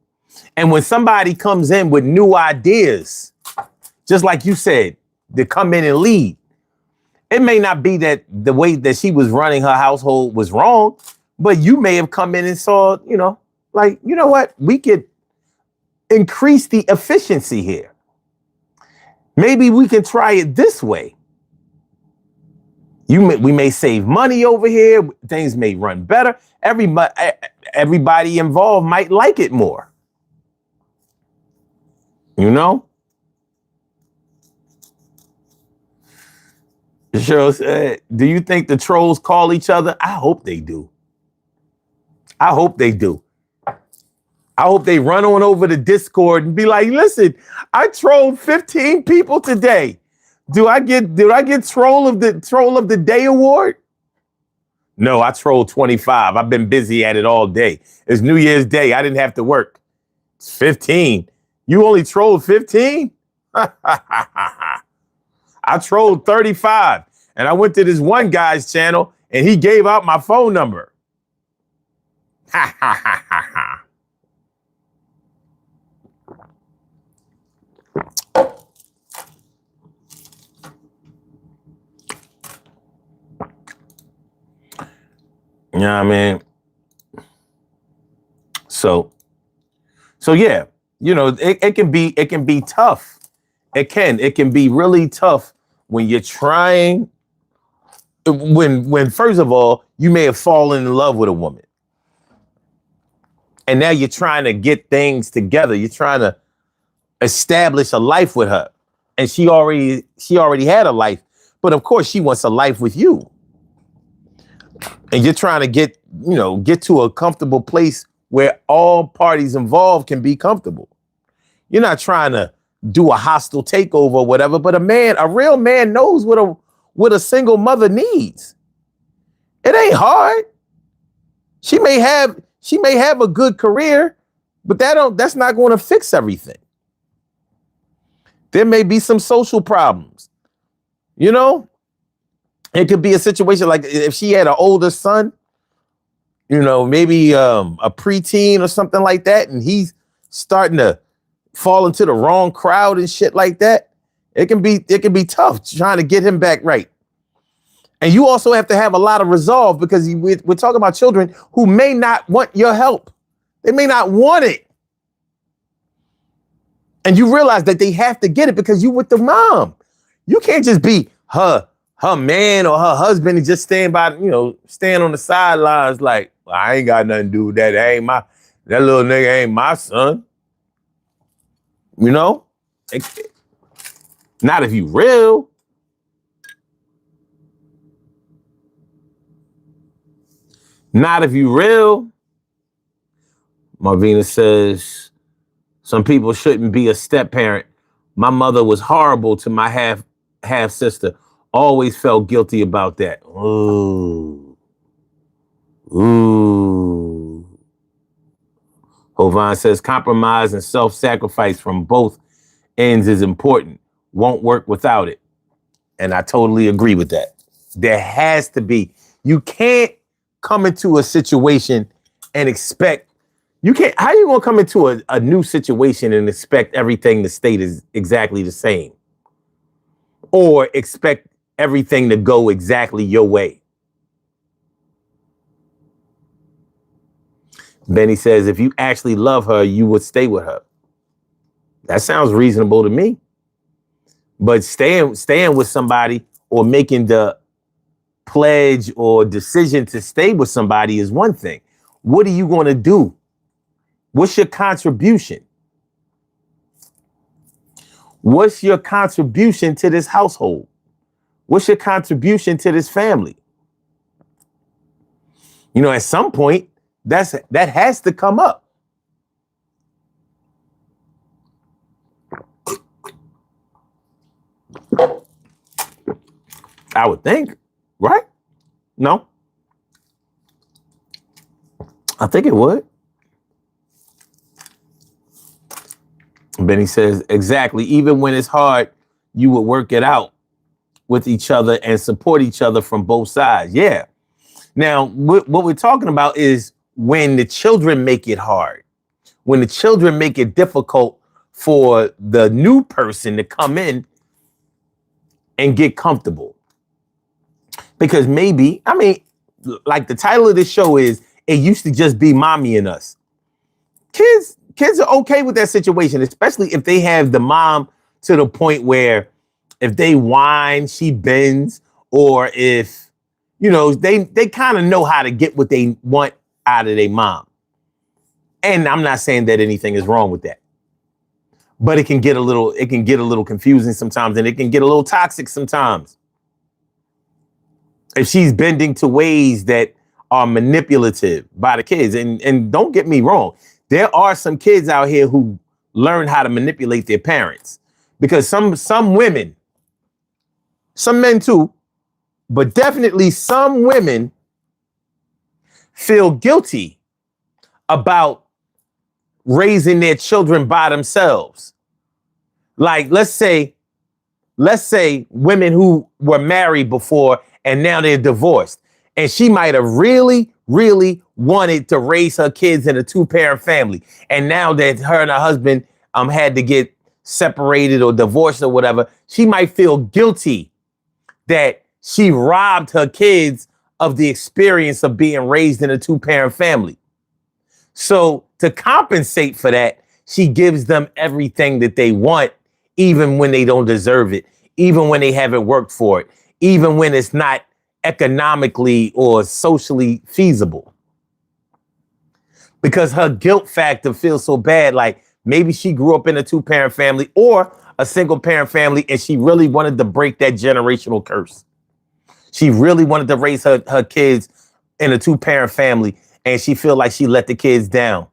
And when somebody comes in with new ideas, just like you said, to come in and lead, it may not be that the way that she was running her household was wrong, but you may have come in and saw, you know, like, you know what, we could increase the efficiency here. Maybe we can try it this way. We may save money over here. Things may run better. Everybody involved might like it more. You know? Cheryl said, do you think the trolls call each other? I hope they do. I hope they do. I hope they run on over to Discord and be like, listen, I trolled 15 people today. Did I get troll of the day award? No, I trolled 25. I've been busy at it all day. It's New Year's Day. I didn't have to work. It's 15. You only trolled 15? I trolled 35. And I went to this one guy's channel and he gave out my phone number. Ha ha ha ha ha. You know what I mean? So yeah, you know, it can be tough. It can be really tough when you're trying, when first of all, you may have fallen in love with a woman. And now you're trying to get things together. You're trying to establish a life with her. And she already had a life. But of course, she wants a life with you. And you're trying to get to a comfortable place where all parties involved can be comfortable. You're not trying to do a hostile takeover or whatever, but a real man knows what a single mother needs. It ain't hard. She may have a good career, but that's not going to fix everything. There may be some social problems. You know? It could be a situation like if she had an older son, you know, maybe a preteen or something like that, and he's starting to fall into the wrong crowd and shit like that. It can be tough trying to get him back right. And you also have to have a lot of resolve because we're talking about children who may not want your help. They may not want it. And you realize that they have to get it because you with the mom. You can't just be her man or her husband and just stand on the sidelines like, well, I ain't got nothing to do with that. That little nigga ain't my son. You know? Not if you real. Not if you real. Marvina says, some people shouldn't be a step parent. My mother was horrible to my half sister. Always felt guilty about that. Ooh. Hovan says compromise and self-sacrifice from both ends is important. Won't work without it. And I totally agree with that. There has to be. You can't come into a situation and expect, how you gonna come into a new situation and expect everything to stay is exactly the same? Or expect everything to go exactly your way? Benny says, if you actually love her, you would stay with her. That sounds reasonable to me. But staying with somebody or making the pledge or decision to stay with somebody is one thing. What are you going to do? What's your contribution? What's your contribution to this household? What's your contribution to this family? You know, at some point, that has to come up. I would think, right? No? I think it would. Benny says, exactly. Even when it's hard, you would work it out with each other and support each other from both sides. Yeah. Now, what we're talking about is when the children make it hard, when the children make it difficult for the new person to come in and get comfortable. Because maybe, I mean, like the title of this show is, it used to just be mommy and us. Kids are okay with that situation, especially if they have the mom to the point where if they whine, she bends, or if, you know, they kind of know how to get what they want out of their mom. And I'm not saying that anything is wrong with that. But it can get a little confusing sometimes, and it can get a little toxic sometimes. If she's bending to ways that are manipulative by the kids, and don't get me wrong, there are some kids out here who learn how to manipulate their parents, because some women, some men too, but definitely some women feel guilty about raising their children by themselves. Like, let's say women who were married before and now they're divorced. And she might have really, really wanted to raise her kids in a two-parent family. And now that her and her husband had to get separated or divorced or whatever, she might feel guilty that she robbed her kids of the experience of being raised in a two-parent family. So to compensate for that, she gives them everything that they want, even when they don't deserve it, even when they haven't worked for it, even when it's not economically or socially feasible. Because her guilt factor feels so bad. Like maybe she grew up in a two-parent family or a single-parent family, and she really wanted to break that generational curse. She really wanted to raise her kids in a two-parent family, and she feel like she let the kids down.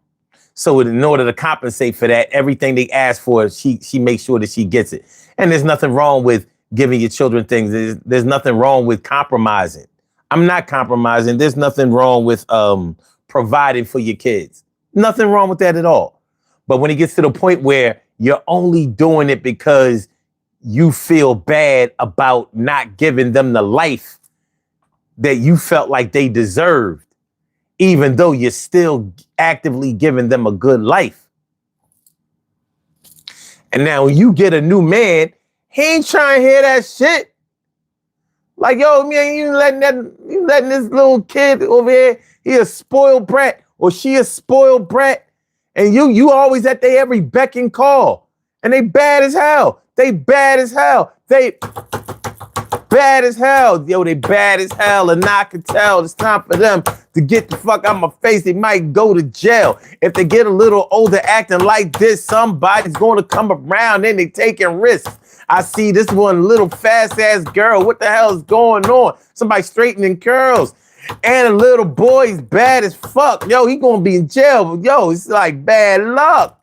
So in order to compensate for that, everything they ask for, she makes sure that she gets it. And there's nothing wrong with giving your children things. There's nothing wrong with compromising. I'm not compromising. There's nothing wrong with providing for your kids. Nothing wrong with that at all. But when it gets to the point where you're only doing it because you feel bad about not giving them the life that you felt like they deserved, even though you're still actively giving them a good life. And now when you get a new man, he ain't trying to hear that shit. Like, yo, man, you letting this little kid over here, he a spoiled brat, or she a spoiled brat, and you always at their every beck and call. And they bad as hell. They bad as hell. They bad as hell. Yo, they bad as hell, and I can tell it's time for them to get the fuck out my face. They might go to jail. If they get a little older acting like this, somebody's going to come around and they taking risks. I see this one little fast ass girl. What the hell is going on? Somebody straightening curls. And a little boy's bad as fuck. Yo, he gonna be in jail. Yo, it's like bad luck.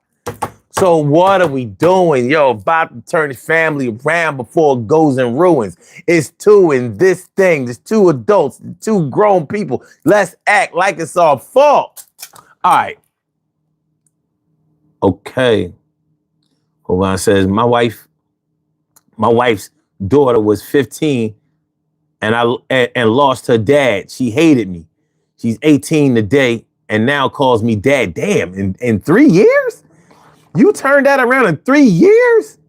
So what are we doing? Yo, about to turn the family around before it goes in ruins. It's two in this thing. There's two adults, two grown people. Let's act like it's our fault. All right. Okay. Hold on. It says, my wife's daughter was 15 and lost her dad. She hated me. She's 18 today and now calls me dad. Damn, in 3 years? You turned that around in 3 years?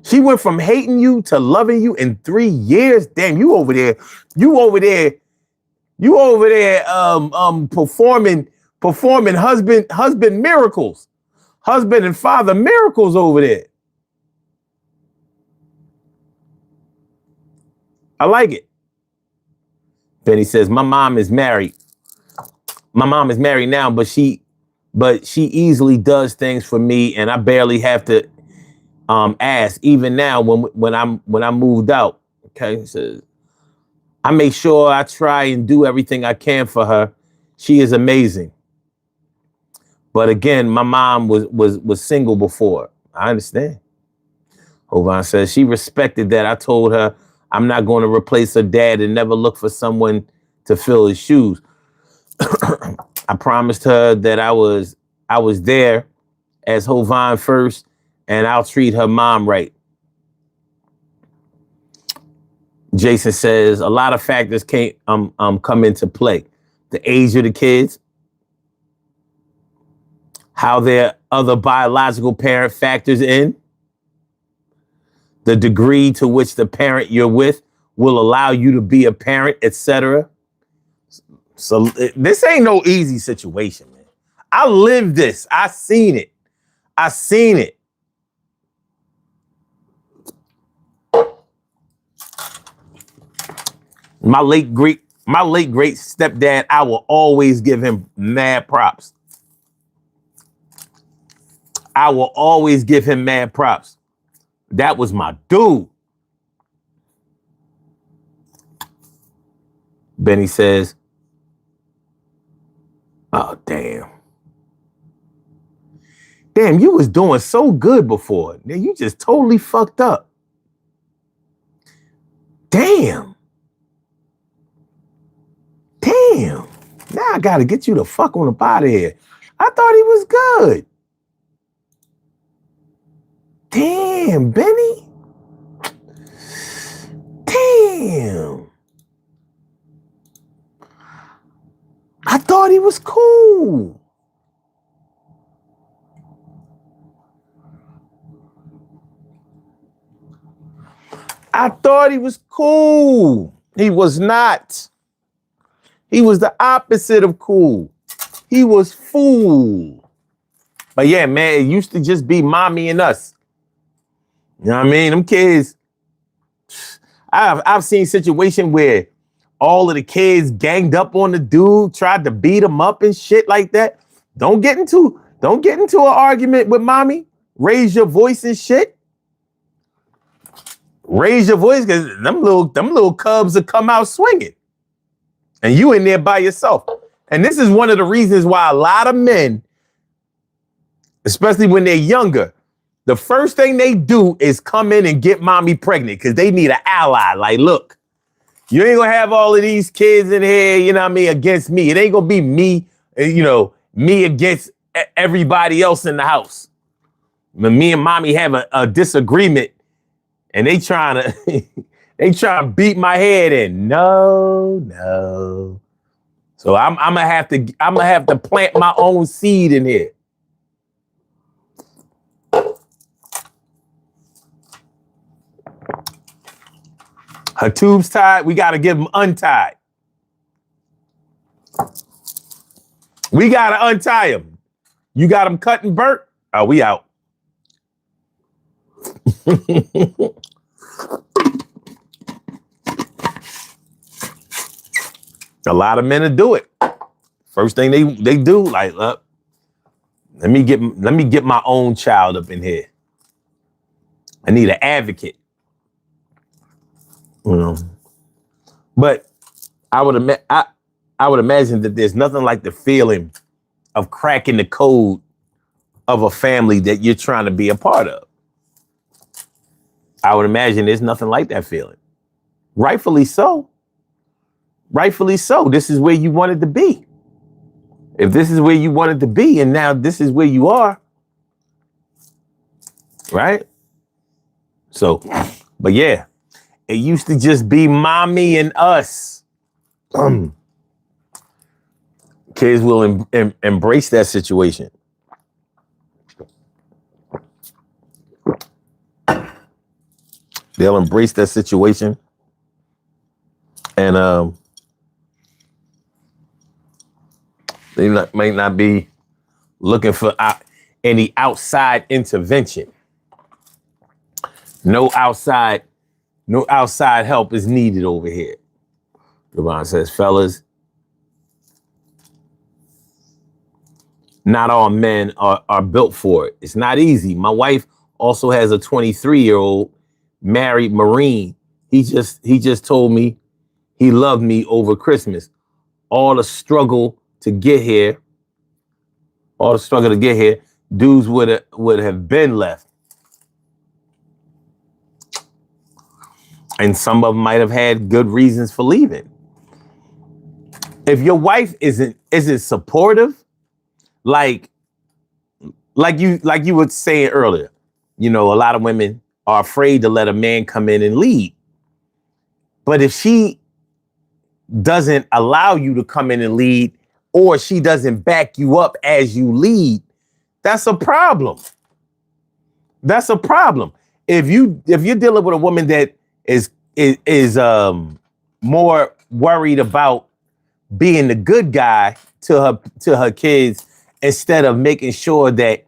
She went from hating you to loving you in 3 years. Damn, you over there performing husband miracles, husband and father miracles over there. I like it. Benny says, my mom is married. My mom is married now, but she easily does things for me, and I barely have to ask. Even now, when I moved out, okay, he says, I make sure I try and do everything I can for her. She is amazing. But again, my mom was single before. I understand. Hovan says she respected that. I told her I'm not going to replace her dad and never look for someone to fill his shoes. I promised her that I was there as Hovan first, and I'll treat her mom right. Jason says a lot of factors can't come into play. The age of the kids, how their other biological parent factors in, the degree to which the parent you're with will allow you to be a parent, etc. So this ain't no easy situation, man. I lived this. I seen it. My late great stepdad, I will always give him mad props. That was my dude. Benny says, oh, damn. Damn, you was doing so good before. Now you just totally fucked up. Damn. Now I got to get you the fuck on up out of here. I thought he was good. Damn, Benny. Damn. I thought he was cool. He was not. He was the opposite of cool. He was fool. But yeah, man, it used to just be mommy and us. You know what I mean? Them kids, I've seen situations where all of the kids ganged up on the dude, tried to beat him up and shit like that. Don't get into an argument with mommy. Raise your voice and shit. Raise your voice, because them little cubs will come out swinging. And you in there by yourself. And this is one of the reasons why a lot of men, especially when they're younger, the first thing they do is come in and get mommy pregnant because they need an ally. Like, look, you ain't gonna have all of these kids in here, you know what I mean, against me. It ain't gonna be me, me against everybody else in the house. When me and mommy have a disagreement and they trying to beat my head in. No. So I'm gonna have to plant my own seed in here. Her tubes tied, we gotta get them untied. We gotta untie them. You got them cut and burnt? Oh, we out. A lot of men will do it. First thing they do, like, let me get my own child up in here. I need an advocate. You know. But I would imagine that there's nothing like the feeling of cracking the code of a family that you're trying to be a part of. I would imagine there's nothing like that feeling. Rightfully so. This is where you wanted to be. If this is where you wanted to be and now this is where you are, right? So, but yeah, it used to just be mommy and us. Kids will embrace that situation. They'll embrace that situation, and might not be looking for any outside intervention. No outside help is needed over here. Devon says, fellas, not all men are built for it. It's not easy. My wife also has a 23-year-old married Marine. He just told me he loved me over Christmas. All the struggle to get here, dudes would have been left. And some of them might have had good reasons for leaving. If your wife isn't supportive, like you were saying earlier, a lot of women are afraid to let a man come in and lead. But if she doesn't allow you to come in and lead, or she doesn't back you up as you lead, that's a problem. That's a problem. If you're dealing with a woman that is more worried about being the good guy to her kids instead of making sure that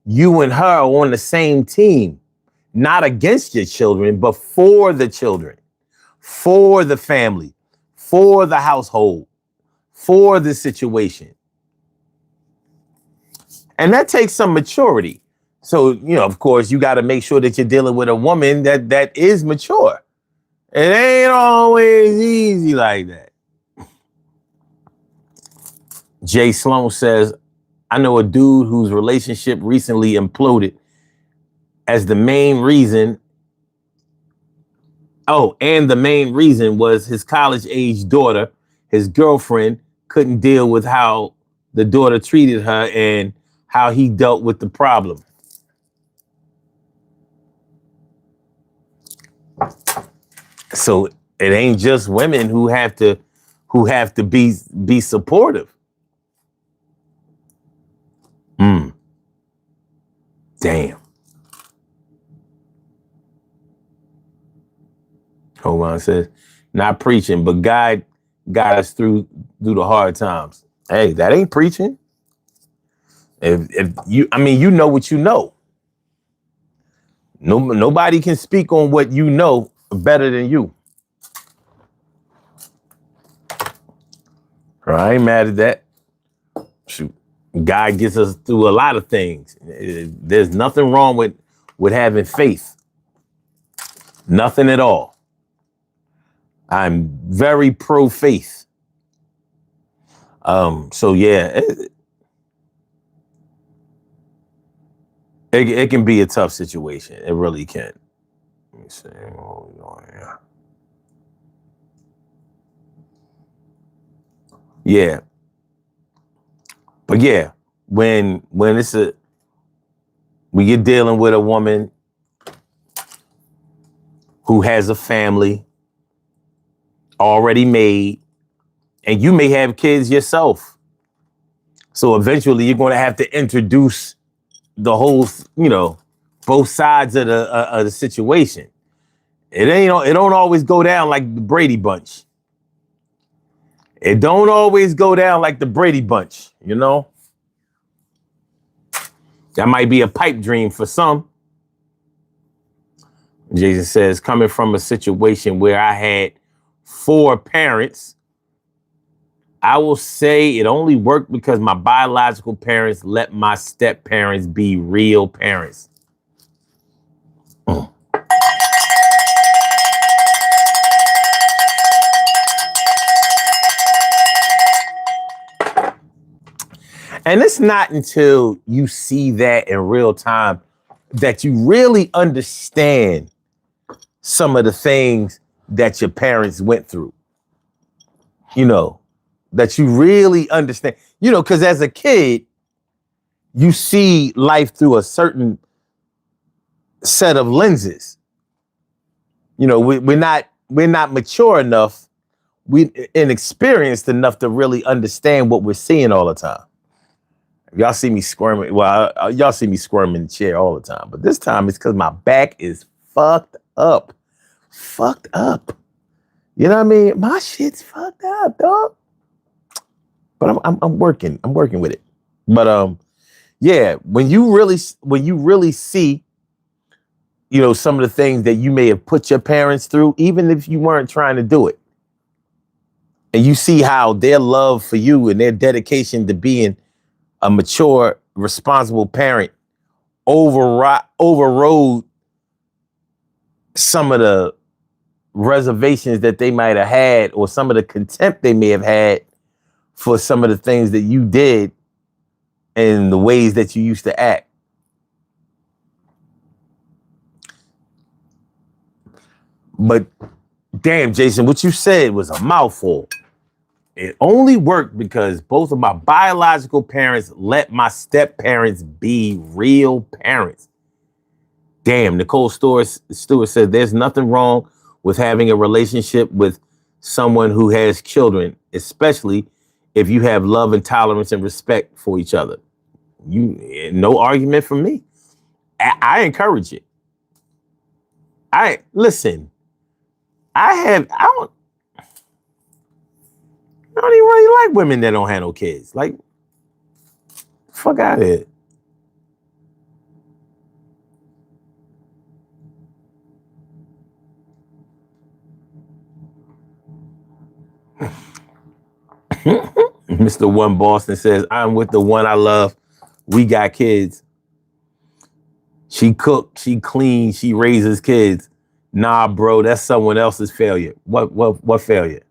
you and her are on the same team, not against your children, but for the children, for the family, for the household, for the situation. And that takes some maturity. So, of course, you got to make sure that you're dealing with a woman that is mature. It ain't always easy like that. Jay Sloan says, I know a dude whose relationship recently imploded as the main reason. Oh, and the main reason was his college-age daughter, his girlfriend, couldn't deal with how the daughter treated her and how he dealt with the problem. So it ain't just women who have to be supportive. Damn. Hold on, says, not preaching, but God got us through the hard times. Hey, that ain't preaching. If you know what you know. Nobody can speak on what you know better than you. I ain't mad at that. Shoot, God gets us through a lot of things. There's nothing wrong with having faith. Nothing at all. I'm very pro-faith. So yeah, it can be a tough situation. It really can. Let me see. Yeah. But yeah, when you're dealing with a woman who has a family already made, and you may have kids yourself. So eventually you're going to have to introduce the whole, both sides of the situation. It don't always go down like the Brady Bunch. It don't always go down like the Brady Bunch, That might be a pipe dream for some. Jason says, coming from a situation where I had 4 parents, I will say it only worked because my biological parents let my step parents be real parents. And it's not until you see that in real time that you really understand some of the things that your parents went through. That you really understand, because as a kid, you see life through a certain set of lenses. We're not mature enough inexperienced enough to really understand what we're seeing all the time. Y'all see me squirming. Well, y'all see me squirming in the chair all the time, but this time it's because my back is fucked up. Fucked up. You know what I mean? My shit's fucked up, dog. But I'm working. I'm working with it. But yeah, when you really see, you know, some of the things that you may have put your parents through, even if you weren't trying to do it, and you see how their love for you and their dedication to being a mature, responsible parent overrode some of the reservations that they might have had, or some of the contempt they may have had for some of the things that you did and the ways that you used to act. But damn, Jason, what you said was a mouthful. It only worked because both of my biological parents let my step parents be real parents. Damn, Nicole Stewart said there's nothing wrong with having a relationship with someone who has children, especially if you have love and tolerance and respect for each other. No argument from me. I encourage it. Listen. I don't even really like women that don't have no kids. Like, fuck out of here. Mr. One Boston says, I'm with the one I love. We got kids. She cooks, she cleans, she raises kids. Nah, bro, that's someone else's failure. What failure?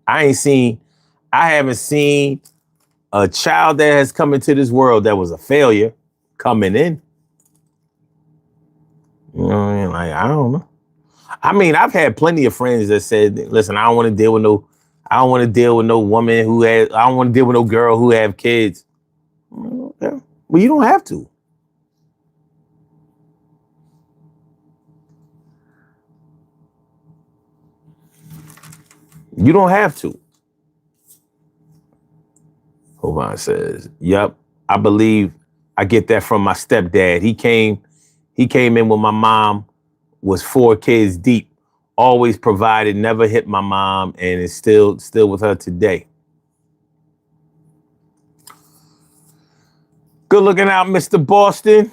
I haven't seen a child that has come into this world that was a failure coming in. You know what I mean? Like, I don't know. I mean, I've had plenty of friends that said, listen, I don't want to deal with no woman I don't want to deal with no girl who have kids. Okay. Well, you don't have to. You don't have to. Hovan says, yep, I believe I get that from my stepdad. He came in when my mom was 4 kids deep, always provided, never hit my mom, and is still with her today. Good looking out, Mr. Boston.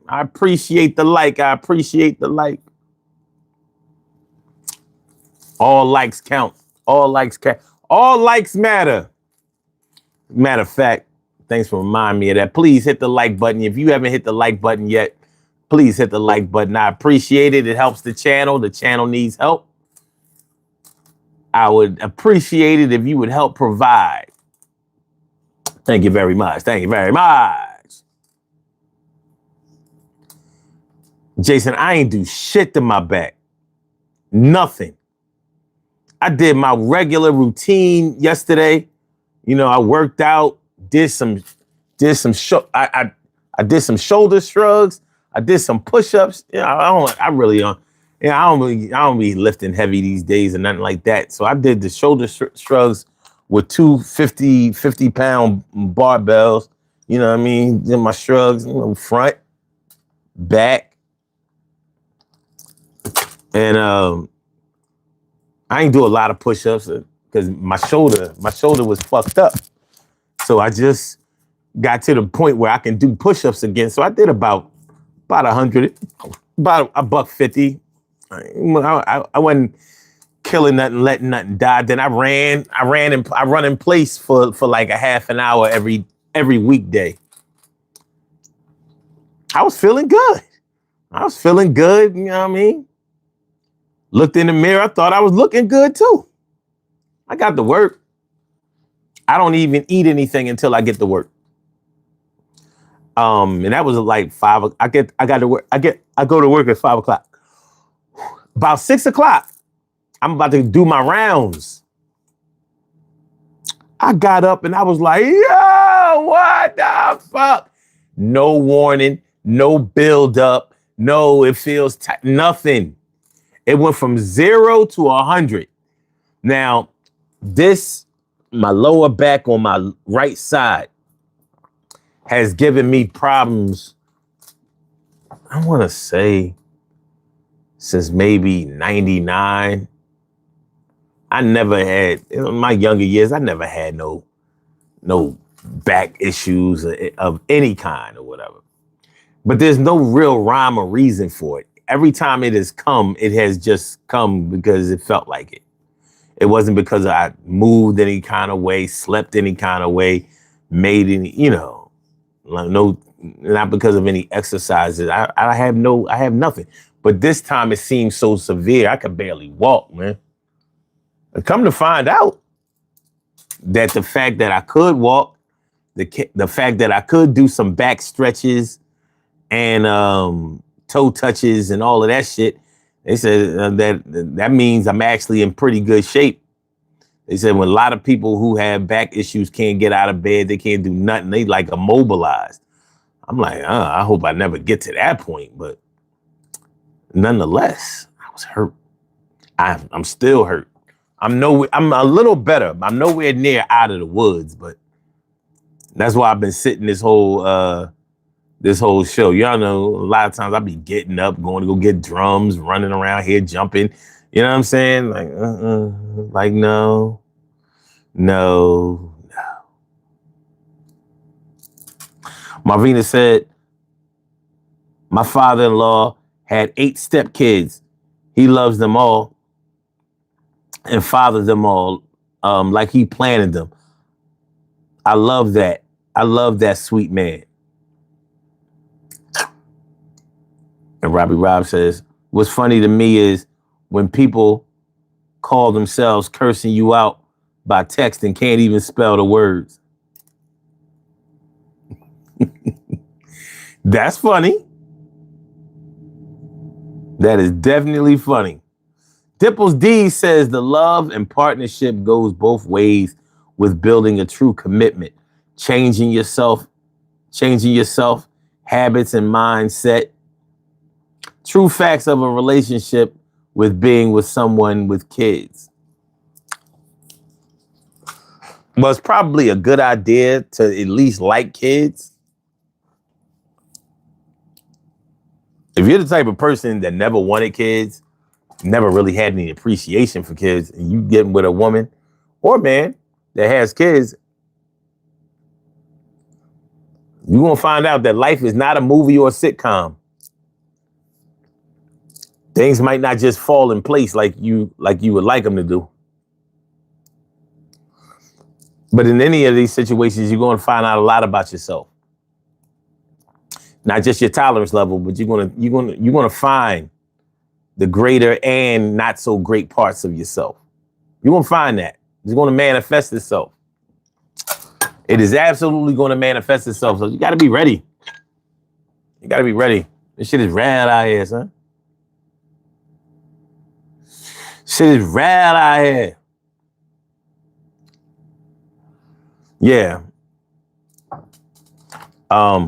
I appreciate the like. All likes count. All likes count. All likes matter. Matter of fact, thanks for reminding me of that. Please hit the like button. If you haven't hit the like button yet, please hit the like button. I appreciate it. It helps the channel. The channel needs help. I would appreciate it if you would help provide. Thank you very much. Thank you very much. Jason, I ain't do shit to my back. Nothing. I did my regular routine yesterday. You know, I worked out, did some I did some shoulder shrugs. I did some push-ups. You know, I don't be lifting heavy these days and nothing like that. So I did the shoulder shrugs with 2 50-pound barbells. You know what I mean? Did my shrugs, you know, front, back. And I ain't do a lot of push-ups because my shoulder was fucked up. So I just got to the point where I can do push-ups again. So I did about 100, about $150. I wasn't killing nothing, letting nothing die. Then I run in place for like a half an hour every weekday. I was feeling good. You know what I mean? Looked in the mirror, I thought I was looking good too. I got to work. I don't even eat anything until I get to work. And that was like 5. I go to work at 5 o'clock. About 6 o'clock, I'm about to do my rounds. I got up and I was like, yo, what the fuck? No warning, no build up, no, it feels nothing. It went from 0 to 100. Now, My lower back on my right side has given me problems, I want to say, since maybe 99. I never had, in my younger years, I never had no back issues of any kind or whatever. But there's no real rhyme or reason for it. Every time it has come, it has just come because it felt like it. It wasn't because I moved any kind of way, slept any kind of way, made any, no, not because of any exercises. I have nothing. But this time it seemed so severe, I could barely walk, man. And come to find out that the fact that I could walk, the fact that I could do some back stretches and toe touches and all of that shit, they said that means I'm actually in pretty good shape. They said when a lot of people who have back issues can't get out of bed, they can't do nothing, they like immobilized. I'm like, I hope I never get to that point, but nonetheless, I was hurt. I'm still hurt. I'm a little better. I'm nowhere near out of the woods, but that's why I've been sitting this whole show. Y'all know a lot of times I'll be getting up, going to go get drums, running around here, jumping. You know what I'm saying? Like, no. Marvina said, my father-in-law had 8 stepkids. He loves them all and fathered them all like he planted them. I love that. I love that sweet man. And Robbie Rob says, what's funny to me is when people call themselves cursing you out by text and can't even spell the words. That's funny. That is definitely funny. Dipples D says the love and partnership goes both ways with building a true commitment, changing yourself, habits and mindset. True facts of a relationship with being with someone with kids. Well, it's probably a good idea to at least like kids. If you're the type of person that never wanted kids, never really had any appreciation for kids, and you get with a woman or man that has kids, you're gonna find out that life is not a movie or a sitcom. Things might not just fall in place like you would like them to do. But in any of these situations, you're going to find out a lot about yourself. Not just your tolerance level, but you're going to find the greater and not so great parts of yourself. You're going to find that. It's going to manifest itself. It is absolutely going to manifest itself. So you got to be ready. You got to be ready. This shit is rad out here, son. Shit is rad out here. Yeah. I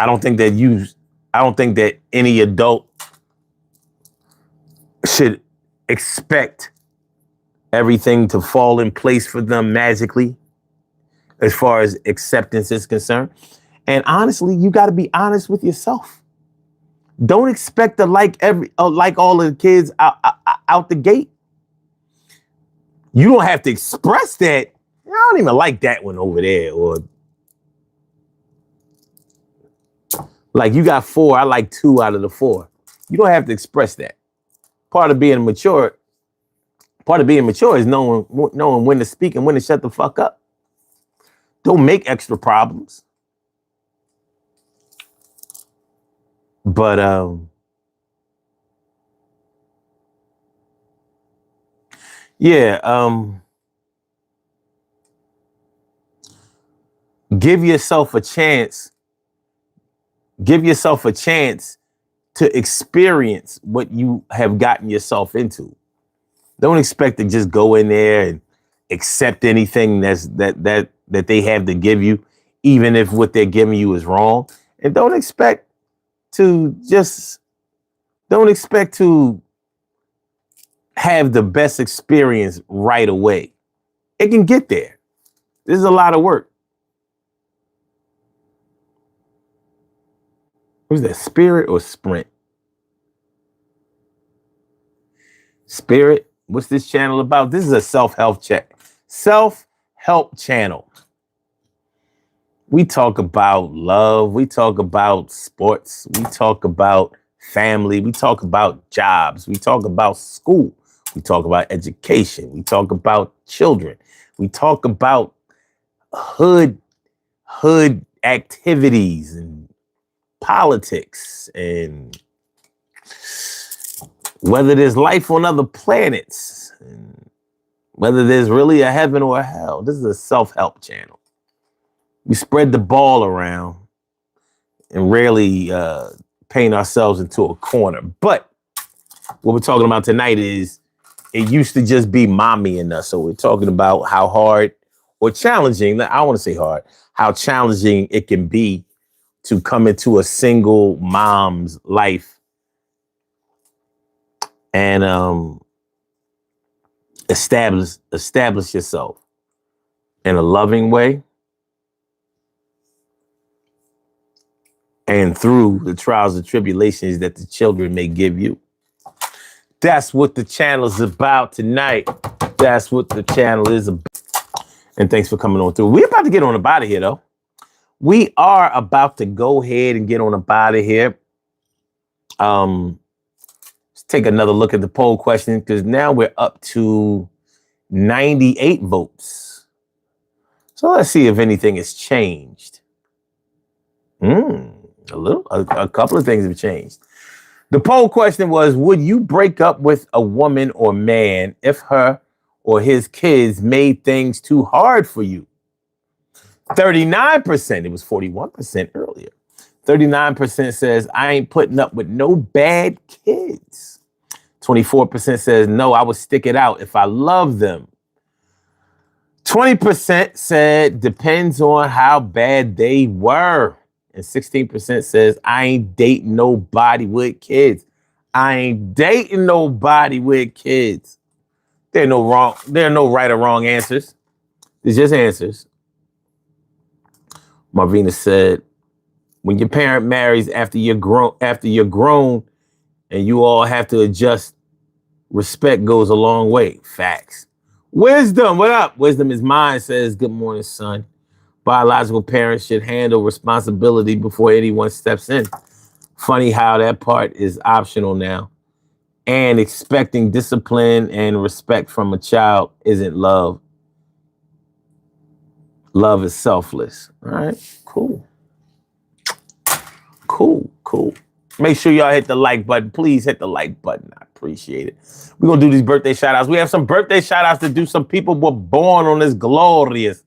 don't think that any adult should expect everything to fall in place for them magically as far as acceptance is concerned. And honestly, you got to be honest with yourself. Don't expect to like all of the kids out the gate. You don't have to express that. I don't even like that one over there. Or like you got 4, I like 2 out of the 4. You don't have to express that. Part of being mature is knowing when to speak and when to shut the fuck up. Don't make extra problems. But give yourself a chance. Give yourself a chance to experience what you have gotten yourself into. Don't expect to just go in there and accept anything that they have to give you, even if what they're giving you is wrong. And don't expect to have the best experience right away. It can get there. This is a lot of work. What's that, Spirit or Sprint? Spirit. What's this channel about? This is a self-help self-help channel. We talk about love. We talk about sports. We talk about family. We talk about jobs. We talk about school. We talk about education. We talk about children. We talk about hood activities and politics and whether there's life on other planets and whether there's really a heaven or a hell. This is a self-help channel. We spread the ball around and rarely paint ourselves into a corner. But what we're talking about tonight is it used to just be mommy and us. So we're talking about how hard or challenging, I don't want to say hard, how challenging it can be to come into a single mom's life and establish yourself in a loving way and through the trials and tribulations that the children may give you. That's what the channel is about tonight. That's what the channel is about. And thanks for coming on through. We're about to get on up out of here, though. We are about to go ahead and get on up out of here. Let's take another look at the poll question because now we're up to 98 votes. So let's see if anything has changed. A couple of things have changed. The poll question was, would you break up with a woman or man if her or his kids made things too hard for you? 39%, it was 41% earlier. 39% says, I ain't putting up with no bad kids. 24% says, no, I would stick it out if I love them. 20% said, depends on how bad they were. And 16% says, I ain't dating nobody with kids. I ain't dating nobody with kids. There are no right or wrong answers. There's just answers. Marvina said, when your parent marries after you're grown and you all have to adjust, respect goes a long way. Facts. Wisdom, what up? Wisdom is mine, says, good morning, son. Biological parents should handle responsibility before anyone steps in. Funny how that part is optional now. And expecting discipline and respect from a child isn't love. Love is selfless. All right, cool. Cool. Make sure y'all hit the like button. Please hit the like button. I appreciate it. We're going to do these birthday shout outs. We have some birthday shout outs to do. Some people were born on this glorious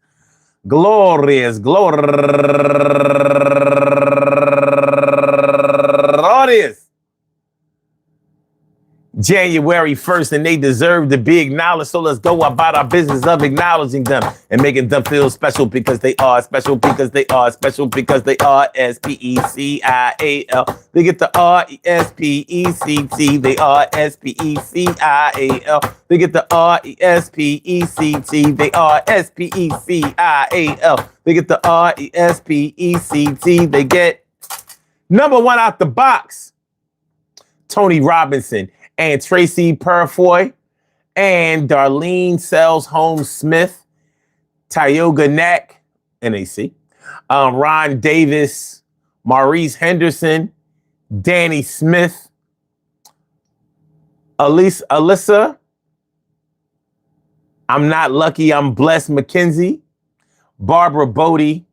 January 1st, and they deserve to be acknowledged. So let's go about our business of acknowledging them and making them feel special because they are special, because they are special, because they are SPECIAL. They get the RESPECT. They are SPECIAL. They get the RESPECT. They are SPECIAL. They get the RESPECT. They get number one out the box, Tony Robinson and Tracy Purfoy and Darlene Sells Holmes Smith, Tioga Knack, NAC, Ron Davis, Maurice Henderson, Danny Smith, Alyssa, I'm Not Lucky, I'm Blessed McKenzie, Barbara Bodie,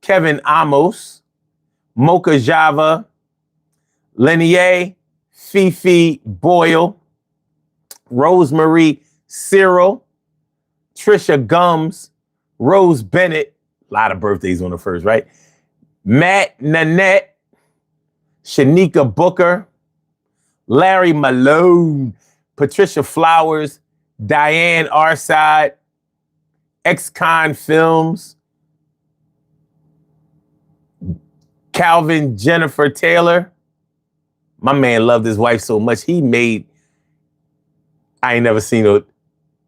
Kevin Amos, Mocha Java, Lenier, Fifi Boyle, Rosemary Cyril, Trisha Gums, Rose Bennett, a lot of birthdays on the first, right? Matt Nanette, Shanika Booker, Larry Malone, Patricia Flowers, Diane Arside, Ex-Con Films, Calvin Jennifer Taylor. My man loved his wife so much, he made I ain't never seen no.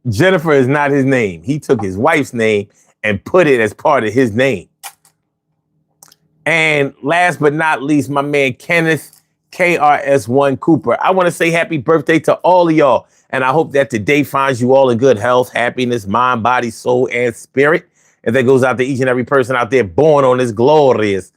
Jennifer is not his name. He took his wife's name and put it as part of his name. And last but not least, my man Kenneth KRS1 Cooper. I want to say happy birthday to all of y'all. And I hope that today finds you all in good health, happiness, mind, body, soul, and spirit. And that goes out to each and every person out there born on this glorious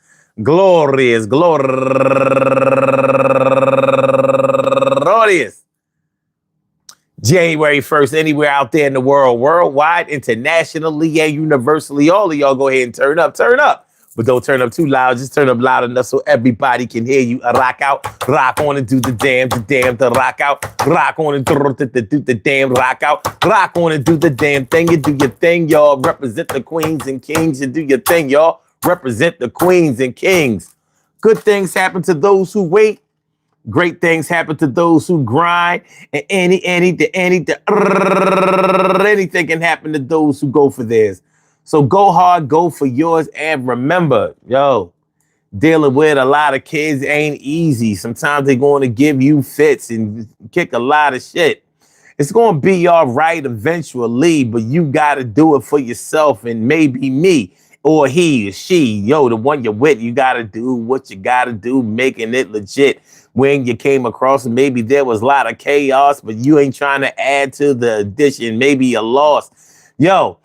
January 1st, anywhere out there in the world, worldwide, internationally, and universally. All of y'all go ahead and turn up. But don't turn up too loud. Just turn up loud enough so everybody can hear you. Rock out, rock on and do the damn, the rock out. Rock on and do the damn, rock out. Rock on and do the damn thing. You do your thing, y'all. Represent the queens and kings. You do your thing, y'all. Represent the queens and kings. Good things happen to those who wait. Great things happen to those who grind. And anything can happen to those who go for theirs. So go hard, go for yours, and remember, yo, dealing with a lot of kids ain't easy. Sometimes they're going to give you fits and kick a lot of shit. It's going to be all right eventually, but you got to do it for yourself and maybe me or he or she, yo, the one you're with, you got to do what you got to do, making it legit. When you came across it, maybe there was a lot of chaos, but you ain't trying to add to the addition. Maybe you lost. Yo,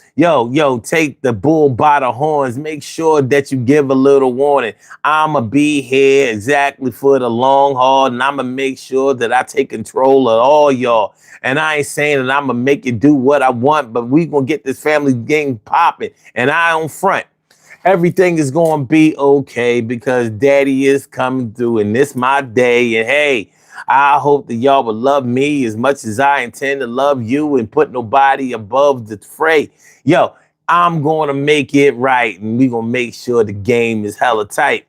take the bull by the horns. Make sure that you give a little warning. I'ma be here exactly for the long haul, and I'ma make sure that I take control of all y'all. And I ain't saying that I'ma make you do what I want, but we gonna get this family game popping, and I don't front. Everything is gonna be okay because daddy is coming through, and this my day. And hey, I hope that y'all will love me as much as I intend to love you and put nobody above the fray. Yo, I'm going to make it right, and we're going to make sure the game is hella tight.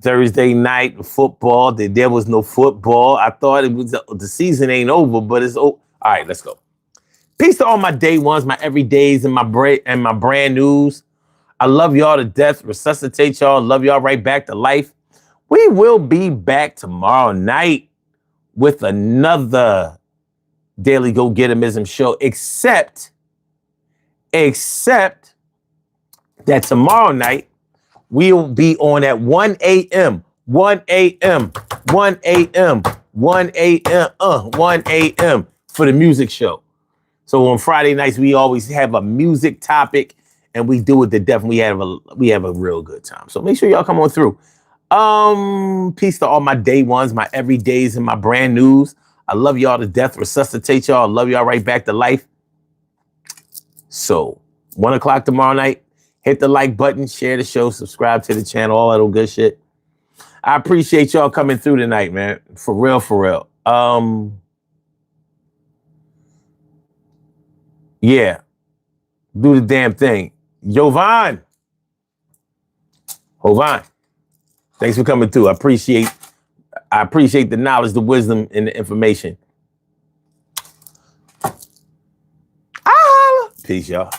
Thursday night, football, there was no football. I thought it was the season ain't over, but it's over. All right, let's go. Peace to all my day ones, my everydays, and my brand news. I love y'all to death, resuscitate y'all, love y'all right back to life. We will be back tomorrow night with another Daily Go Get 'Emism show, except that tomorrow night we'll be on at 1 a.m. 1 a.m. 1 a.m. 1 a.m. 1 a.m. for the music show. So on Friday nights we always have a music topic, and we do it to death. We have a real good time. So make sure y'all come on through. Peace to all my day ones, my everydays, and my brand news. I love y'all to death, resuscitate y'all. I love y'all right back to life. So 1 o'clock tomorrow night, hit the like button, share the show, subscribe to the channel, all that old good shit. I appreciate y'all coming through tonight, man. For real, for real. Yeah, do the damn thing. Jovan. Thanks for coming through. I appreciate the knowledge, the wisdom, and the information. Peace, y'all.